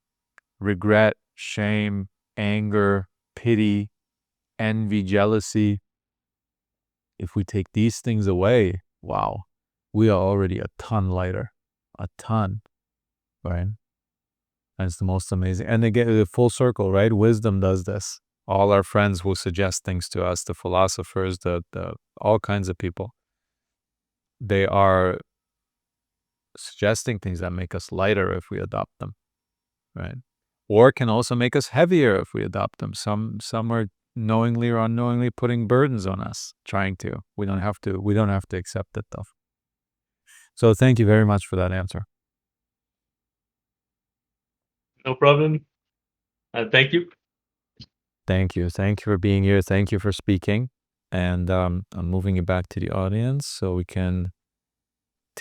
regret, shame, anger, pity, envy, jealousy, if we take these things away, wow, we are already a ton lighter. A ton, right? And it's the most amazing. And again, the full circle, right? Wisdom does this. All our friends will suggest things to us, the philosophers, the all kinds of people. They are suggesting things that make us lighter if we adopt them, right? Or can also make us heavier if we adopt them. Some are knowingly or unknowingly putting burdens on us, trying to. We don't have to accept it though. So thank you very much for that answer. No problem. Thank you. Thank you. Thank you for being here. Thank you for speaking. And I'm moving it back to the audience so we can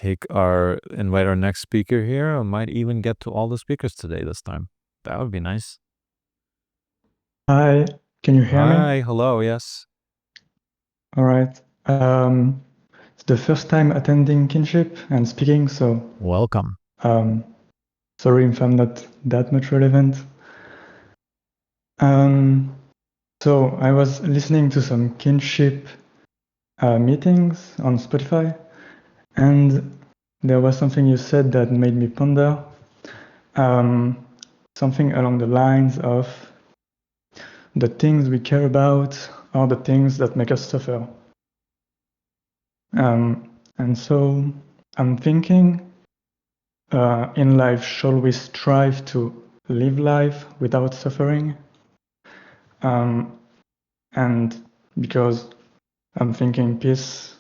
invite our next speaker here. I might even get to all the speakers today this time. That would be nice. Hi, can you hear me? Hi, hello, yes. All right. It's the first time attending Kinship and speaking, so Welcome. sorry if I'm not that much relevant. So I was listening to some Kinship meetings on Spotify, and there was something you said that made me ponder. Something along the lines of the things we care about are the things that make us suffer. And so I'm thinking, in life, shall we strive to live life without suffering? And because I'm thinking peace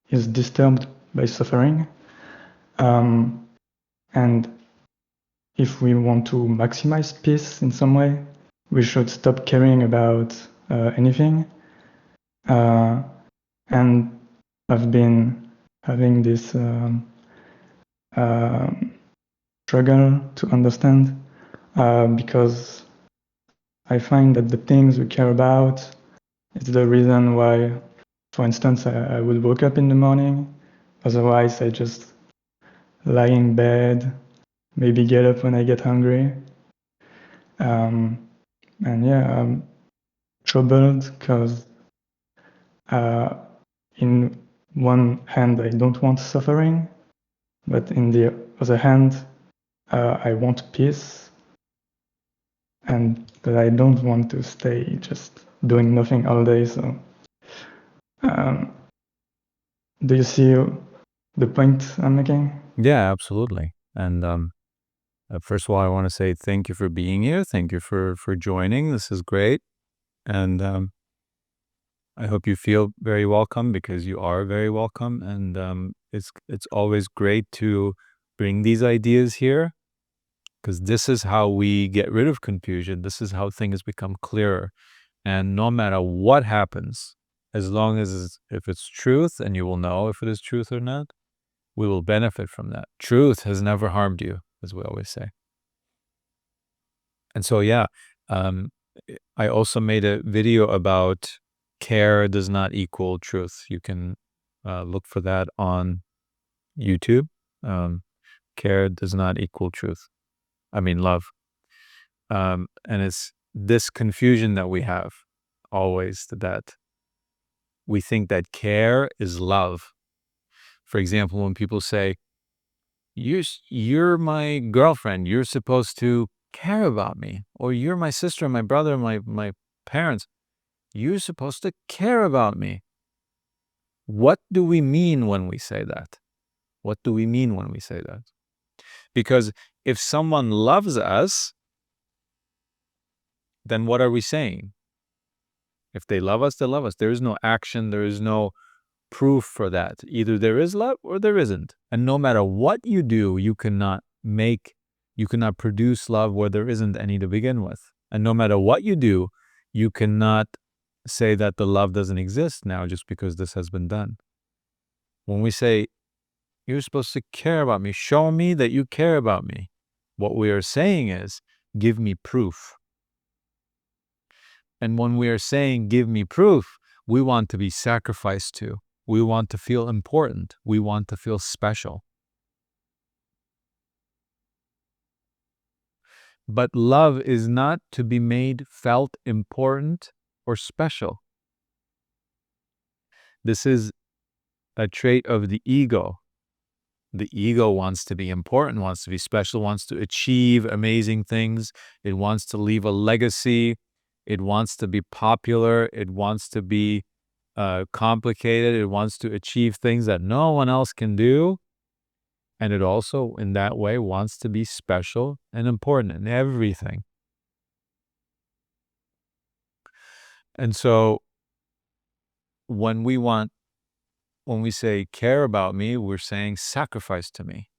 is disturbed by suffering, and if we want to maximize peace in some way, we should stop caring about anything. And I've been having this struggle to understand because I find that the things we care about is the reason why, for instance, I would wake up in the morning. Otherwise, I just lie in bed, maybe get up when I get hungry. And yeah, I'm troubled because in one hand, I don't want suffering, but in the other hand, I want peace, and that I don't want to stay just doing nothing all day. So, do you see the point I'm making? Yeah, absolutely. And first of all, I want to say thank you for being here. Thank you for joining. This is great. And I hope you feel very welcome, because you are very welcome. And it's always great to bring these ideas here, because this is how we get rid of confusion. This is how things become clearer. And no matter what happens, as long as if it's truth, and you will know if it is truth or not, we will benefit from that. Truth has never harmed you, as we always say. And so, yeah, I also made a video about care does not equal truth. You can look for that on YouTube. Care does not equal truth. I mean, love. And it's this confusion that we have always, that we think that care is love. For example, when people say, you're my girlfriend, you're supposed to care about me, or you're my sister, my brother, my parents, you're supposed to care about me. What do we mean when we say that? What do we mean when we say that? Because if someone loves us, then what are we saying? If they love us, they love us. There is no action, there is no proof for that. Either there is love or there isn't. And no matter what you do, you cannot produce love where there isn't any to begin with. And no matter what you do, you cannot say that the love doesn't exist now just because this has been done. When we say, you're supposed to care about me, show me that you care about me, what we are saying is, give me proof. And when we are saying, give me proof, we want to be sacrificed to. We want to feel important. We want to feel special. But love is not to be made felt important or special. This is a trait of the ego. The ego wants to be important, wants to be special, wants to achieve amazing things. It wants to leave a legacy. It wants to be popular. It wants to be complicated. It wants to achieve things that no one else can do. And it also, in that way, wants to be special and important in everything. And so when we say care about me, we're saying sacrifice to me.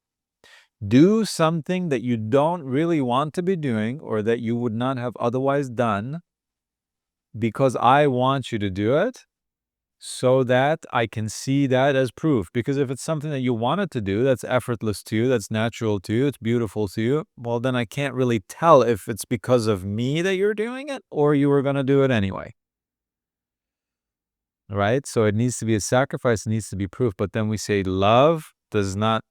Do something that you don't really want to be doing or that you would not have otherwise done because I want you to do it so that I can see that as proof. Because if it's something that you wanted to do, that's effortless to you, that's natural to you, it's beautiful to you, well, then I can't really tell if it's because of me that you're doing it or you were going to do it anyway. Right? So it needs to be a sacrifice, it needs to be proof. But then we say love does not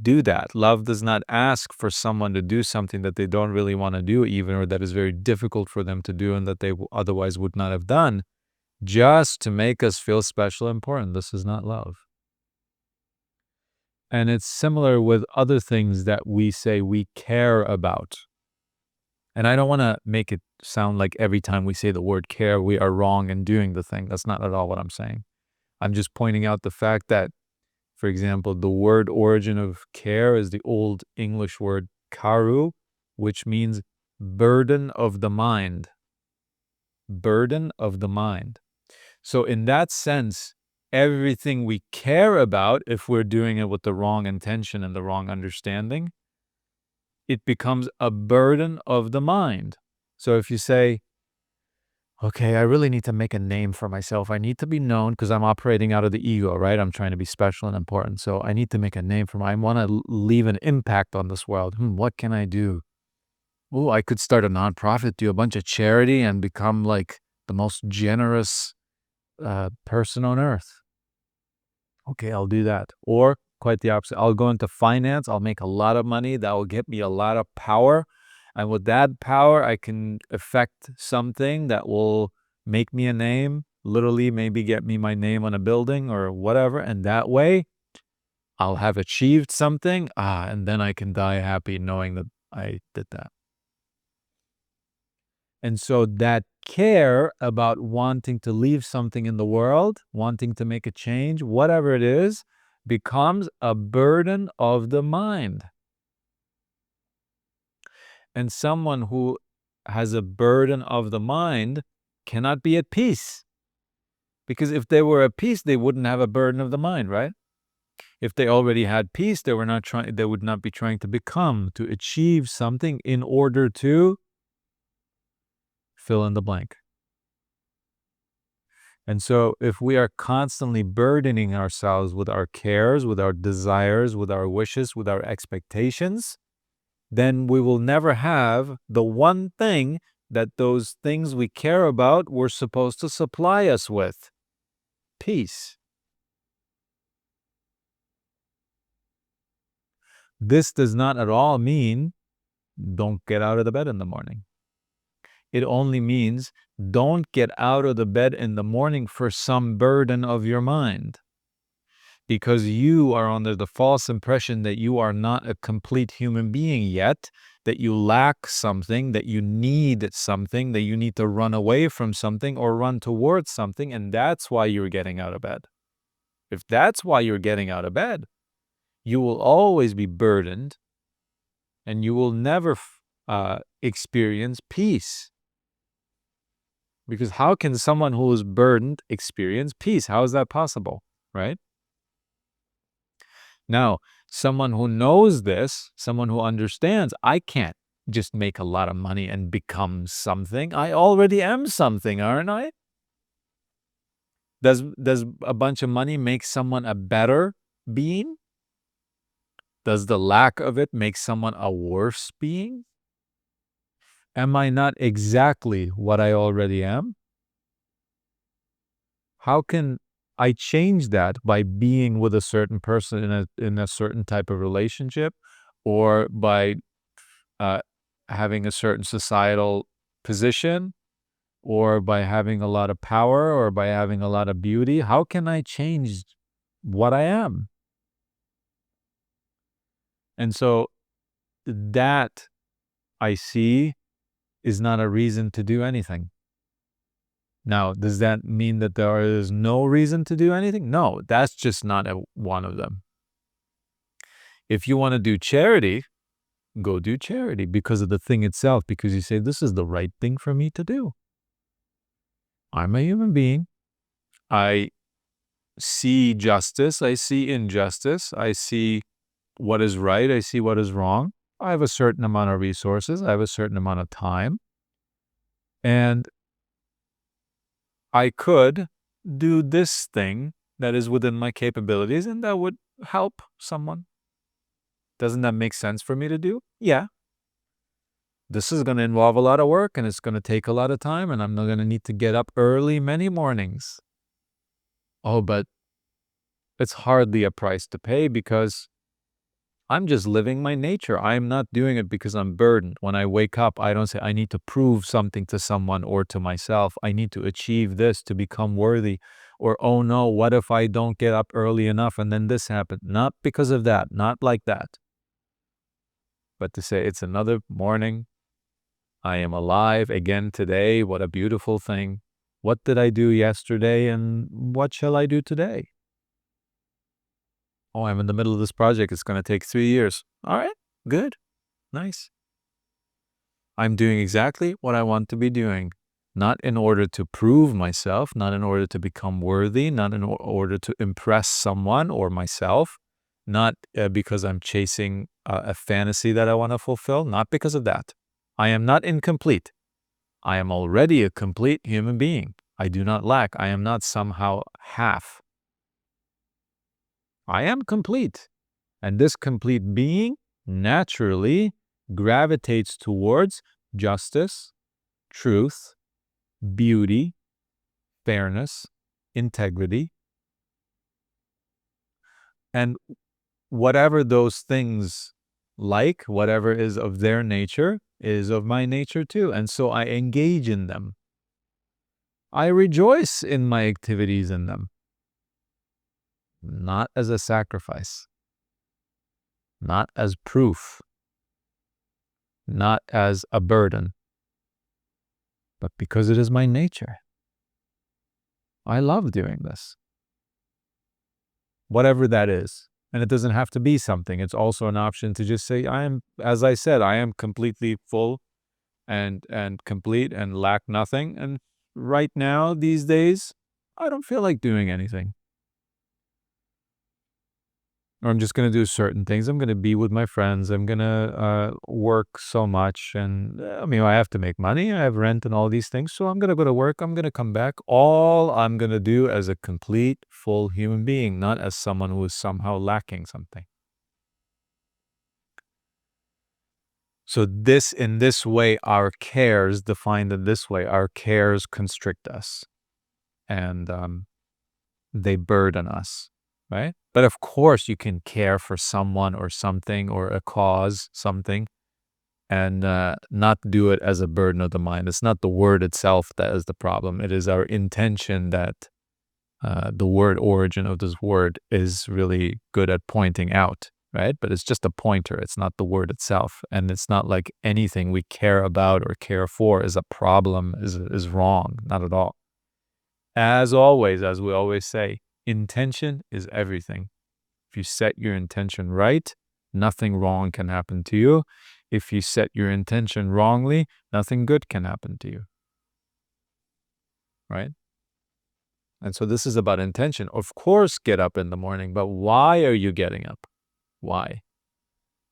do that. Love does not ask for someone to do something that they don't really want to do even, or that is very difficult for them to do and that they otherwise would not have done, just to make us feel special and important. This is not love. And it's similar with other things that we say we care about. And I don't want to make it sound like every time we say the word care, we are wrong in doing the thing. That's not at all what I'm saying. I'm just pointing out the fact that, for example, the word origin of care is the Old English word karu, which means burden of the mind. Burden of the mind. So in that sense, everything we care about, if we're doing it with the wrong intention and the wrong understanding, it becomes a burden of the mind. So if you say, okay, I really need to make a name for myself. I need to be known because I'm operating out of the ego, right? I'm trying to be special and important. So I need to make a name for I want to leave an impact on this world. What can I do? Oh, I could start a nonprofit, do a bunch of charity, and become like the most generous person on earth. Okay, I'll do that. Or quite the opposite. I'll go into finance. I'll make a lot of money. That will get me a lot of power. And with that power, I can affect something that will make me a name, literally maybe get me my name on a building or whatever. And that way, I'll have achieved something. And then I can die happy knowing that I did that. And so that care about wanting to leave something in the world, wanting to make a change, whatever it is, becomes a burden of the mind. And someone who has a burden of the mind cannot be at peace. Because if they were at peace, they wouldn't have a burden of the mind, right? If they already had peace, they would not be trying to achieve something in order to fill in the blank. And so if we are constantly burdening ourselves with our cares, with our desires, with our wishes, with our expectations, then we will never have the one thing that those things we care about were supposed to supply us with: peace. This does not at all mean don't get out of the bed in the morning. It only means don't get out of the bed in the morning for some burden of your mind, because you are under the false impression that you are not a complete human being yet, that you lack something, that you need something, that you need to run away from something or run towards something, and that's why you're getting out of bed. If that's why you're getting out of bed, you will always be burdened and you will never experience peace. Because how can someone who is burdened experience peace? How is that possible, right? Now, someone who knows this, someone who understands, I can't just make a lot of money and become something. I already am something, aren't I? Does a bunch of money make someone a better being? Does the lack of it make someone a worse being? Am I not exactly what I already am? How can I change that by being with a certain person in a certain type of relationship, or by having a certain societal position, or by having a lot of power, or by having a lot of beauty? How can I change what I am? And so that, I see, is not a reason to do anything. Now, does that mean that there is no reason to do anything? No, that's just not one of them. If you want to do charity, go do charity because of the thing itself, because you say, this is the right thing for me to do. I'm a human being. I see justice. I see injustice. I see what is right. I see what is wrong. I have a certain amount of resources. I have a certain amount of time. And I could do this thing that is within my capabilities and that would help someone. Doesn't that make sense for me to do? Yeah. This is going to involve a lot of work and it's going to take a lot of time and I'm not going to need to get up early many mornings. Oh, but it's hardly a price to pay because I'm just living my nature. I'm not doing it because I'm burdened. When I wake up, I don't say, I need to prove something to someone or to myself. I need to achieve this to become worthy. Or, oh no, what if I don't get up early enough and then this happened? Not because of that, not like that. But to say it's another morning. I am alive again today. What a beautiful thing. What did I do yesterday and what shall I do today? Oh, I'm in the middle of this project. It's going to take 3 years. All right, good, nice. I'm doing exactly what I want to be doing, not in order to prove myself, not in order to become worthy, not in order to impress someone or myself, not because I'm chasing a fantasy that I want to fulfill, not because of that. I am not incomplete. I am already a complete human being. I do not lack. I am not somehow half. I am complete. And this complete being naturally gravitates towards justice, truth, beauty, fairness, integrity. And whatever those things like, whatever is of their nature, is of my nature too. And so I engage in them. I rejoice in my activities in them. Not as a sacrifice. Not as proof. Not as a burden. But because it is my nature. I love doing this. Whatever that is. And it doesn't have to be something. It's also an option to just say, as I said, I am completely full and complete and lack nothing. And right now, these days, I don't feel like doing anything. Or I'm just going to do certain things. I'm going to be with my friends. I'm going to work so much. And I have to make money. I have rent and all these things. So I'm going to go to work. I'm going to come back. All I'm going to do as a complete, full human being, not as someone who is somehow lacking something. So in this way, our cares, defined in this way, our cares constrict us. And they burden us. Right? But of course you can care for someone or something or a cause, something, and not do it as a burden of the mind. It's not the word itself that is the problem. It is our intention that the word origin of this word is really good at pointing out, right? But it's just a pointer. It's not the word itself. And it's not like anything we care about or care for is a problem, is wrong. Not at all. As always, as we always say, intention is everything. If you set your intention right, nothing wrong can happen to you. If you set your intention wrongly, nothing good can happen to you. Right? And so this is about intention. Of course, get up in the morning, but why are you getting up? Why?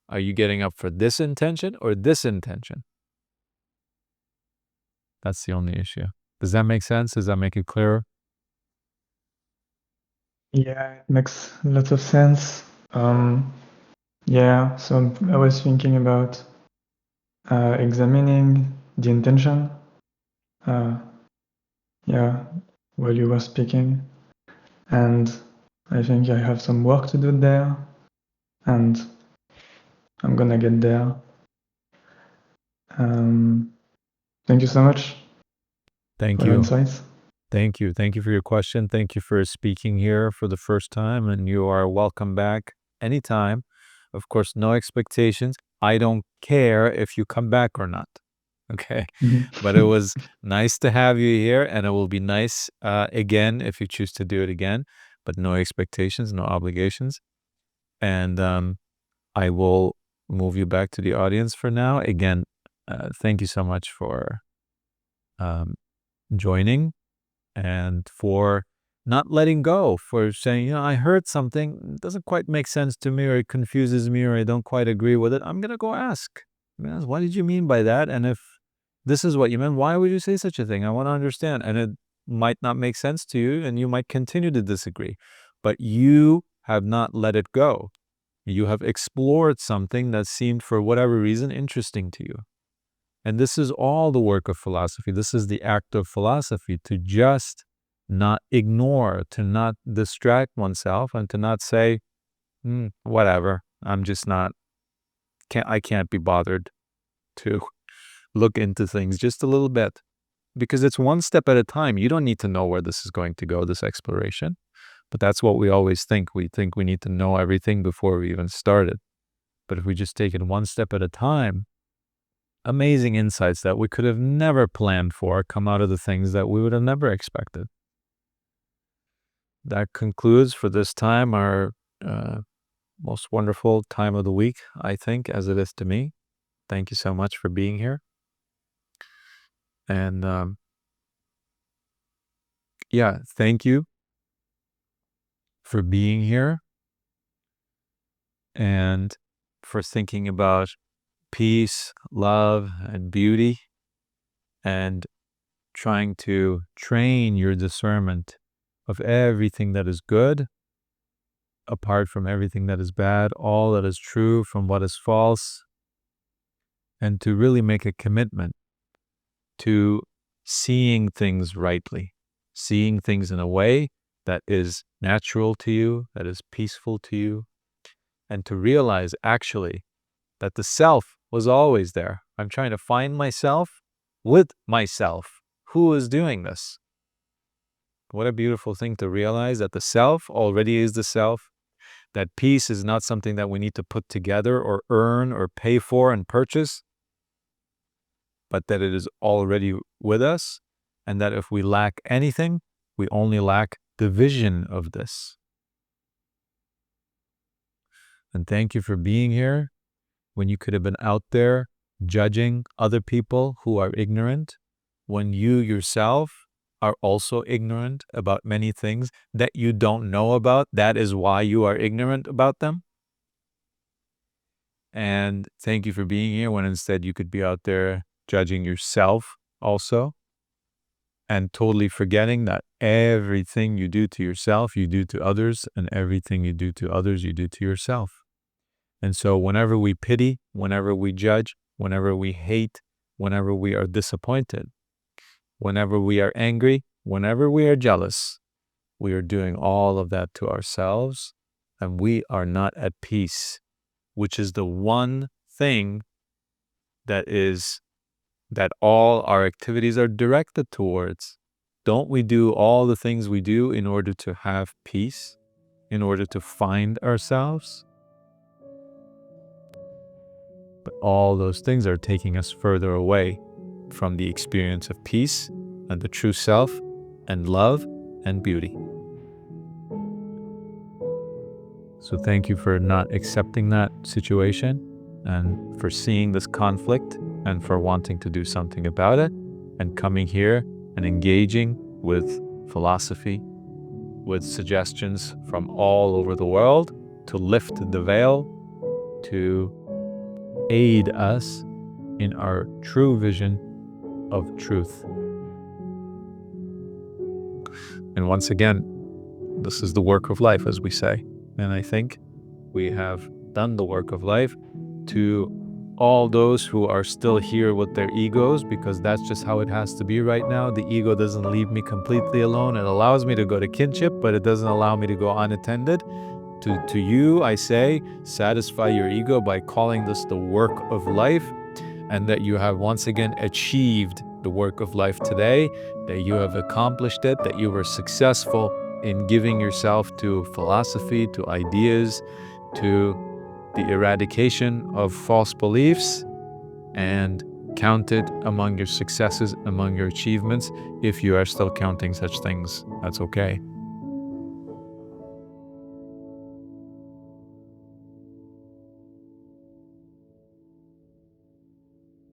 Are you getting up for this intention or this intention? That's the only issue. Does that make sense? Does that make it clearer? Yeah, it makes lots of sense. Yeah, so I was thinking about examining the intention. Yeah, while you were speaking, and I think I have some work to do there, and I'm gonna get there. Thank you so much Thank for your you. insights. Thank you. Thank you for your question. Thank you for speaking here for the first time, and you are welcome back anytime. Of course, no expectations. I don't care if you come back or not. Okay. But it was nice to have you here, and it will be nice again if you choose to do it again, but no expectations, no obligations. And I will move you back to the audience for now. Again, thank you so much for joining and for not letting go, for saying, I heard something, it doesn't quite make sense to me, or it confuses me, or I don't quite agree with it. I'm going to go ask. What did you mean by that? And if this is what you meant, why would you say such a thing? I want to understand. And it might not make sense to you, and you might continue to disagree, but you have not let it go. You have explored something that seemed, for whatever reason, interesting to you. And this is all the work of philosophy. This is the act of philosophy, to just not ignore, to not distract oneself, and to not say, whatever, I'm just not, I can't be bothered to look into things just a little bit, because it's one step at a time. You don't need to know where this is going to go, this exploration, but that's what we always think. We think we need to know everything before we even start it. But if we just take it one step at a time, amazing insights that we could have never planned for come out of the things that we would have never expected. That concludes for this time our most wonderful time of the week, I think, as it is to me. Thank you so much for being here. And thank you for being here and for thinking about peace, love, and beauty, and trying to train your discernment of everything that is good, apart from everything that is bad, all that is true from what is false, and to really make a commitment to seeing things rightly, seeing things in a way that is natural to you, that is peaceful to you, and to realize actually that the self was always there. I'm trying to find myself with myself. Who is doing this? What a beautiful thing to realize that the self already is the self, that peace is not something that we need to put together or earn or pay for and purchase, but that it is already with us, and that if we lack anything, we only lack the vision of this. And thank you for being here when you could have been out there judging other people who are ignorant, when you yourself are also ignorant about many things that you don't know about. That is why you are ignorant about them. And thank you for being here when instead you could be out there judging yourself also, and totally forgetting that everything you do to yourself, you do to others, and everything you do to others, you do to yourself. And so whenever we pity, whenever we judge, whenever we hate, whenever we are disappointed, whenever we are angry, whenever we are jealous, we are doing all of that to ourselves, and we are not at peace, which is the one thing that all our activities are directed towards? Don't we do all the things we do in order to have peace, in order to find ourselves? But all those things are taking us further away from the experience of peace and the true self and love and beauty. So thank you for not accepting that situation and for seeing this conflict and for wanting to do something about it and coming here and engaging with philosophy, with suggestions from all over the world to lift the veil, to aid us in our true vision of truth. And once again, this is the work of life, as we say. And I think we have done the work of life to all those who are still here with their egos, because that's just how it has to be right now. The ego doesn't leave me completely alone. It allows me to go to kinship, but it doesn't allow me to go unattended. To you, I say, satisfy your ego by calling this the work of life, and that you have once again achieved the work of life today, that you have accomplished it, that you were successful in giving yourself to philosophy, to ideas, to the eradication of false beliefs, and count it among your successes, among your achievements. If you are still counting such things, that's okay.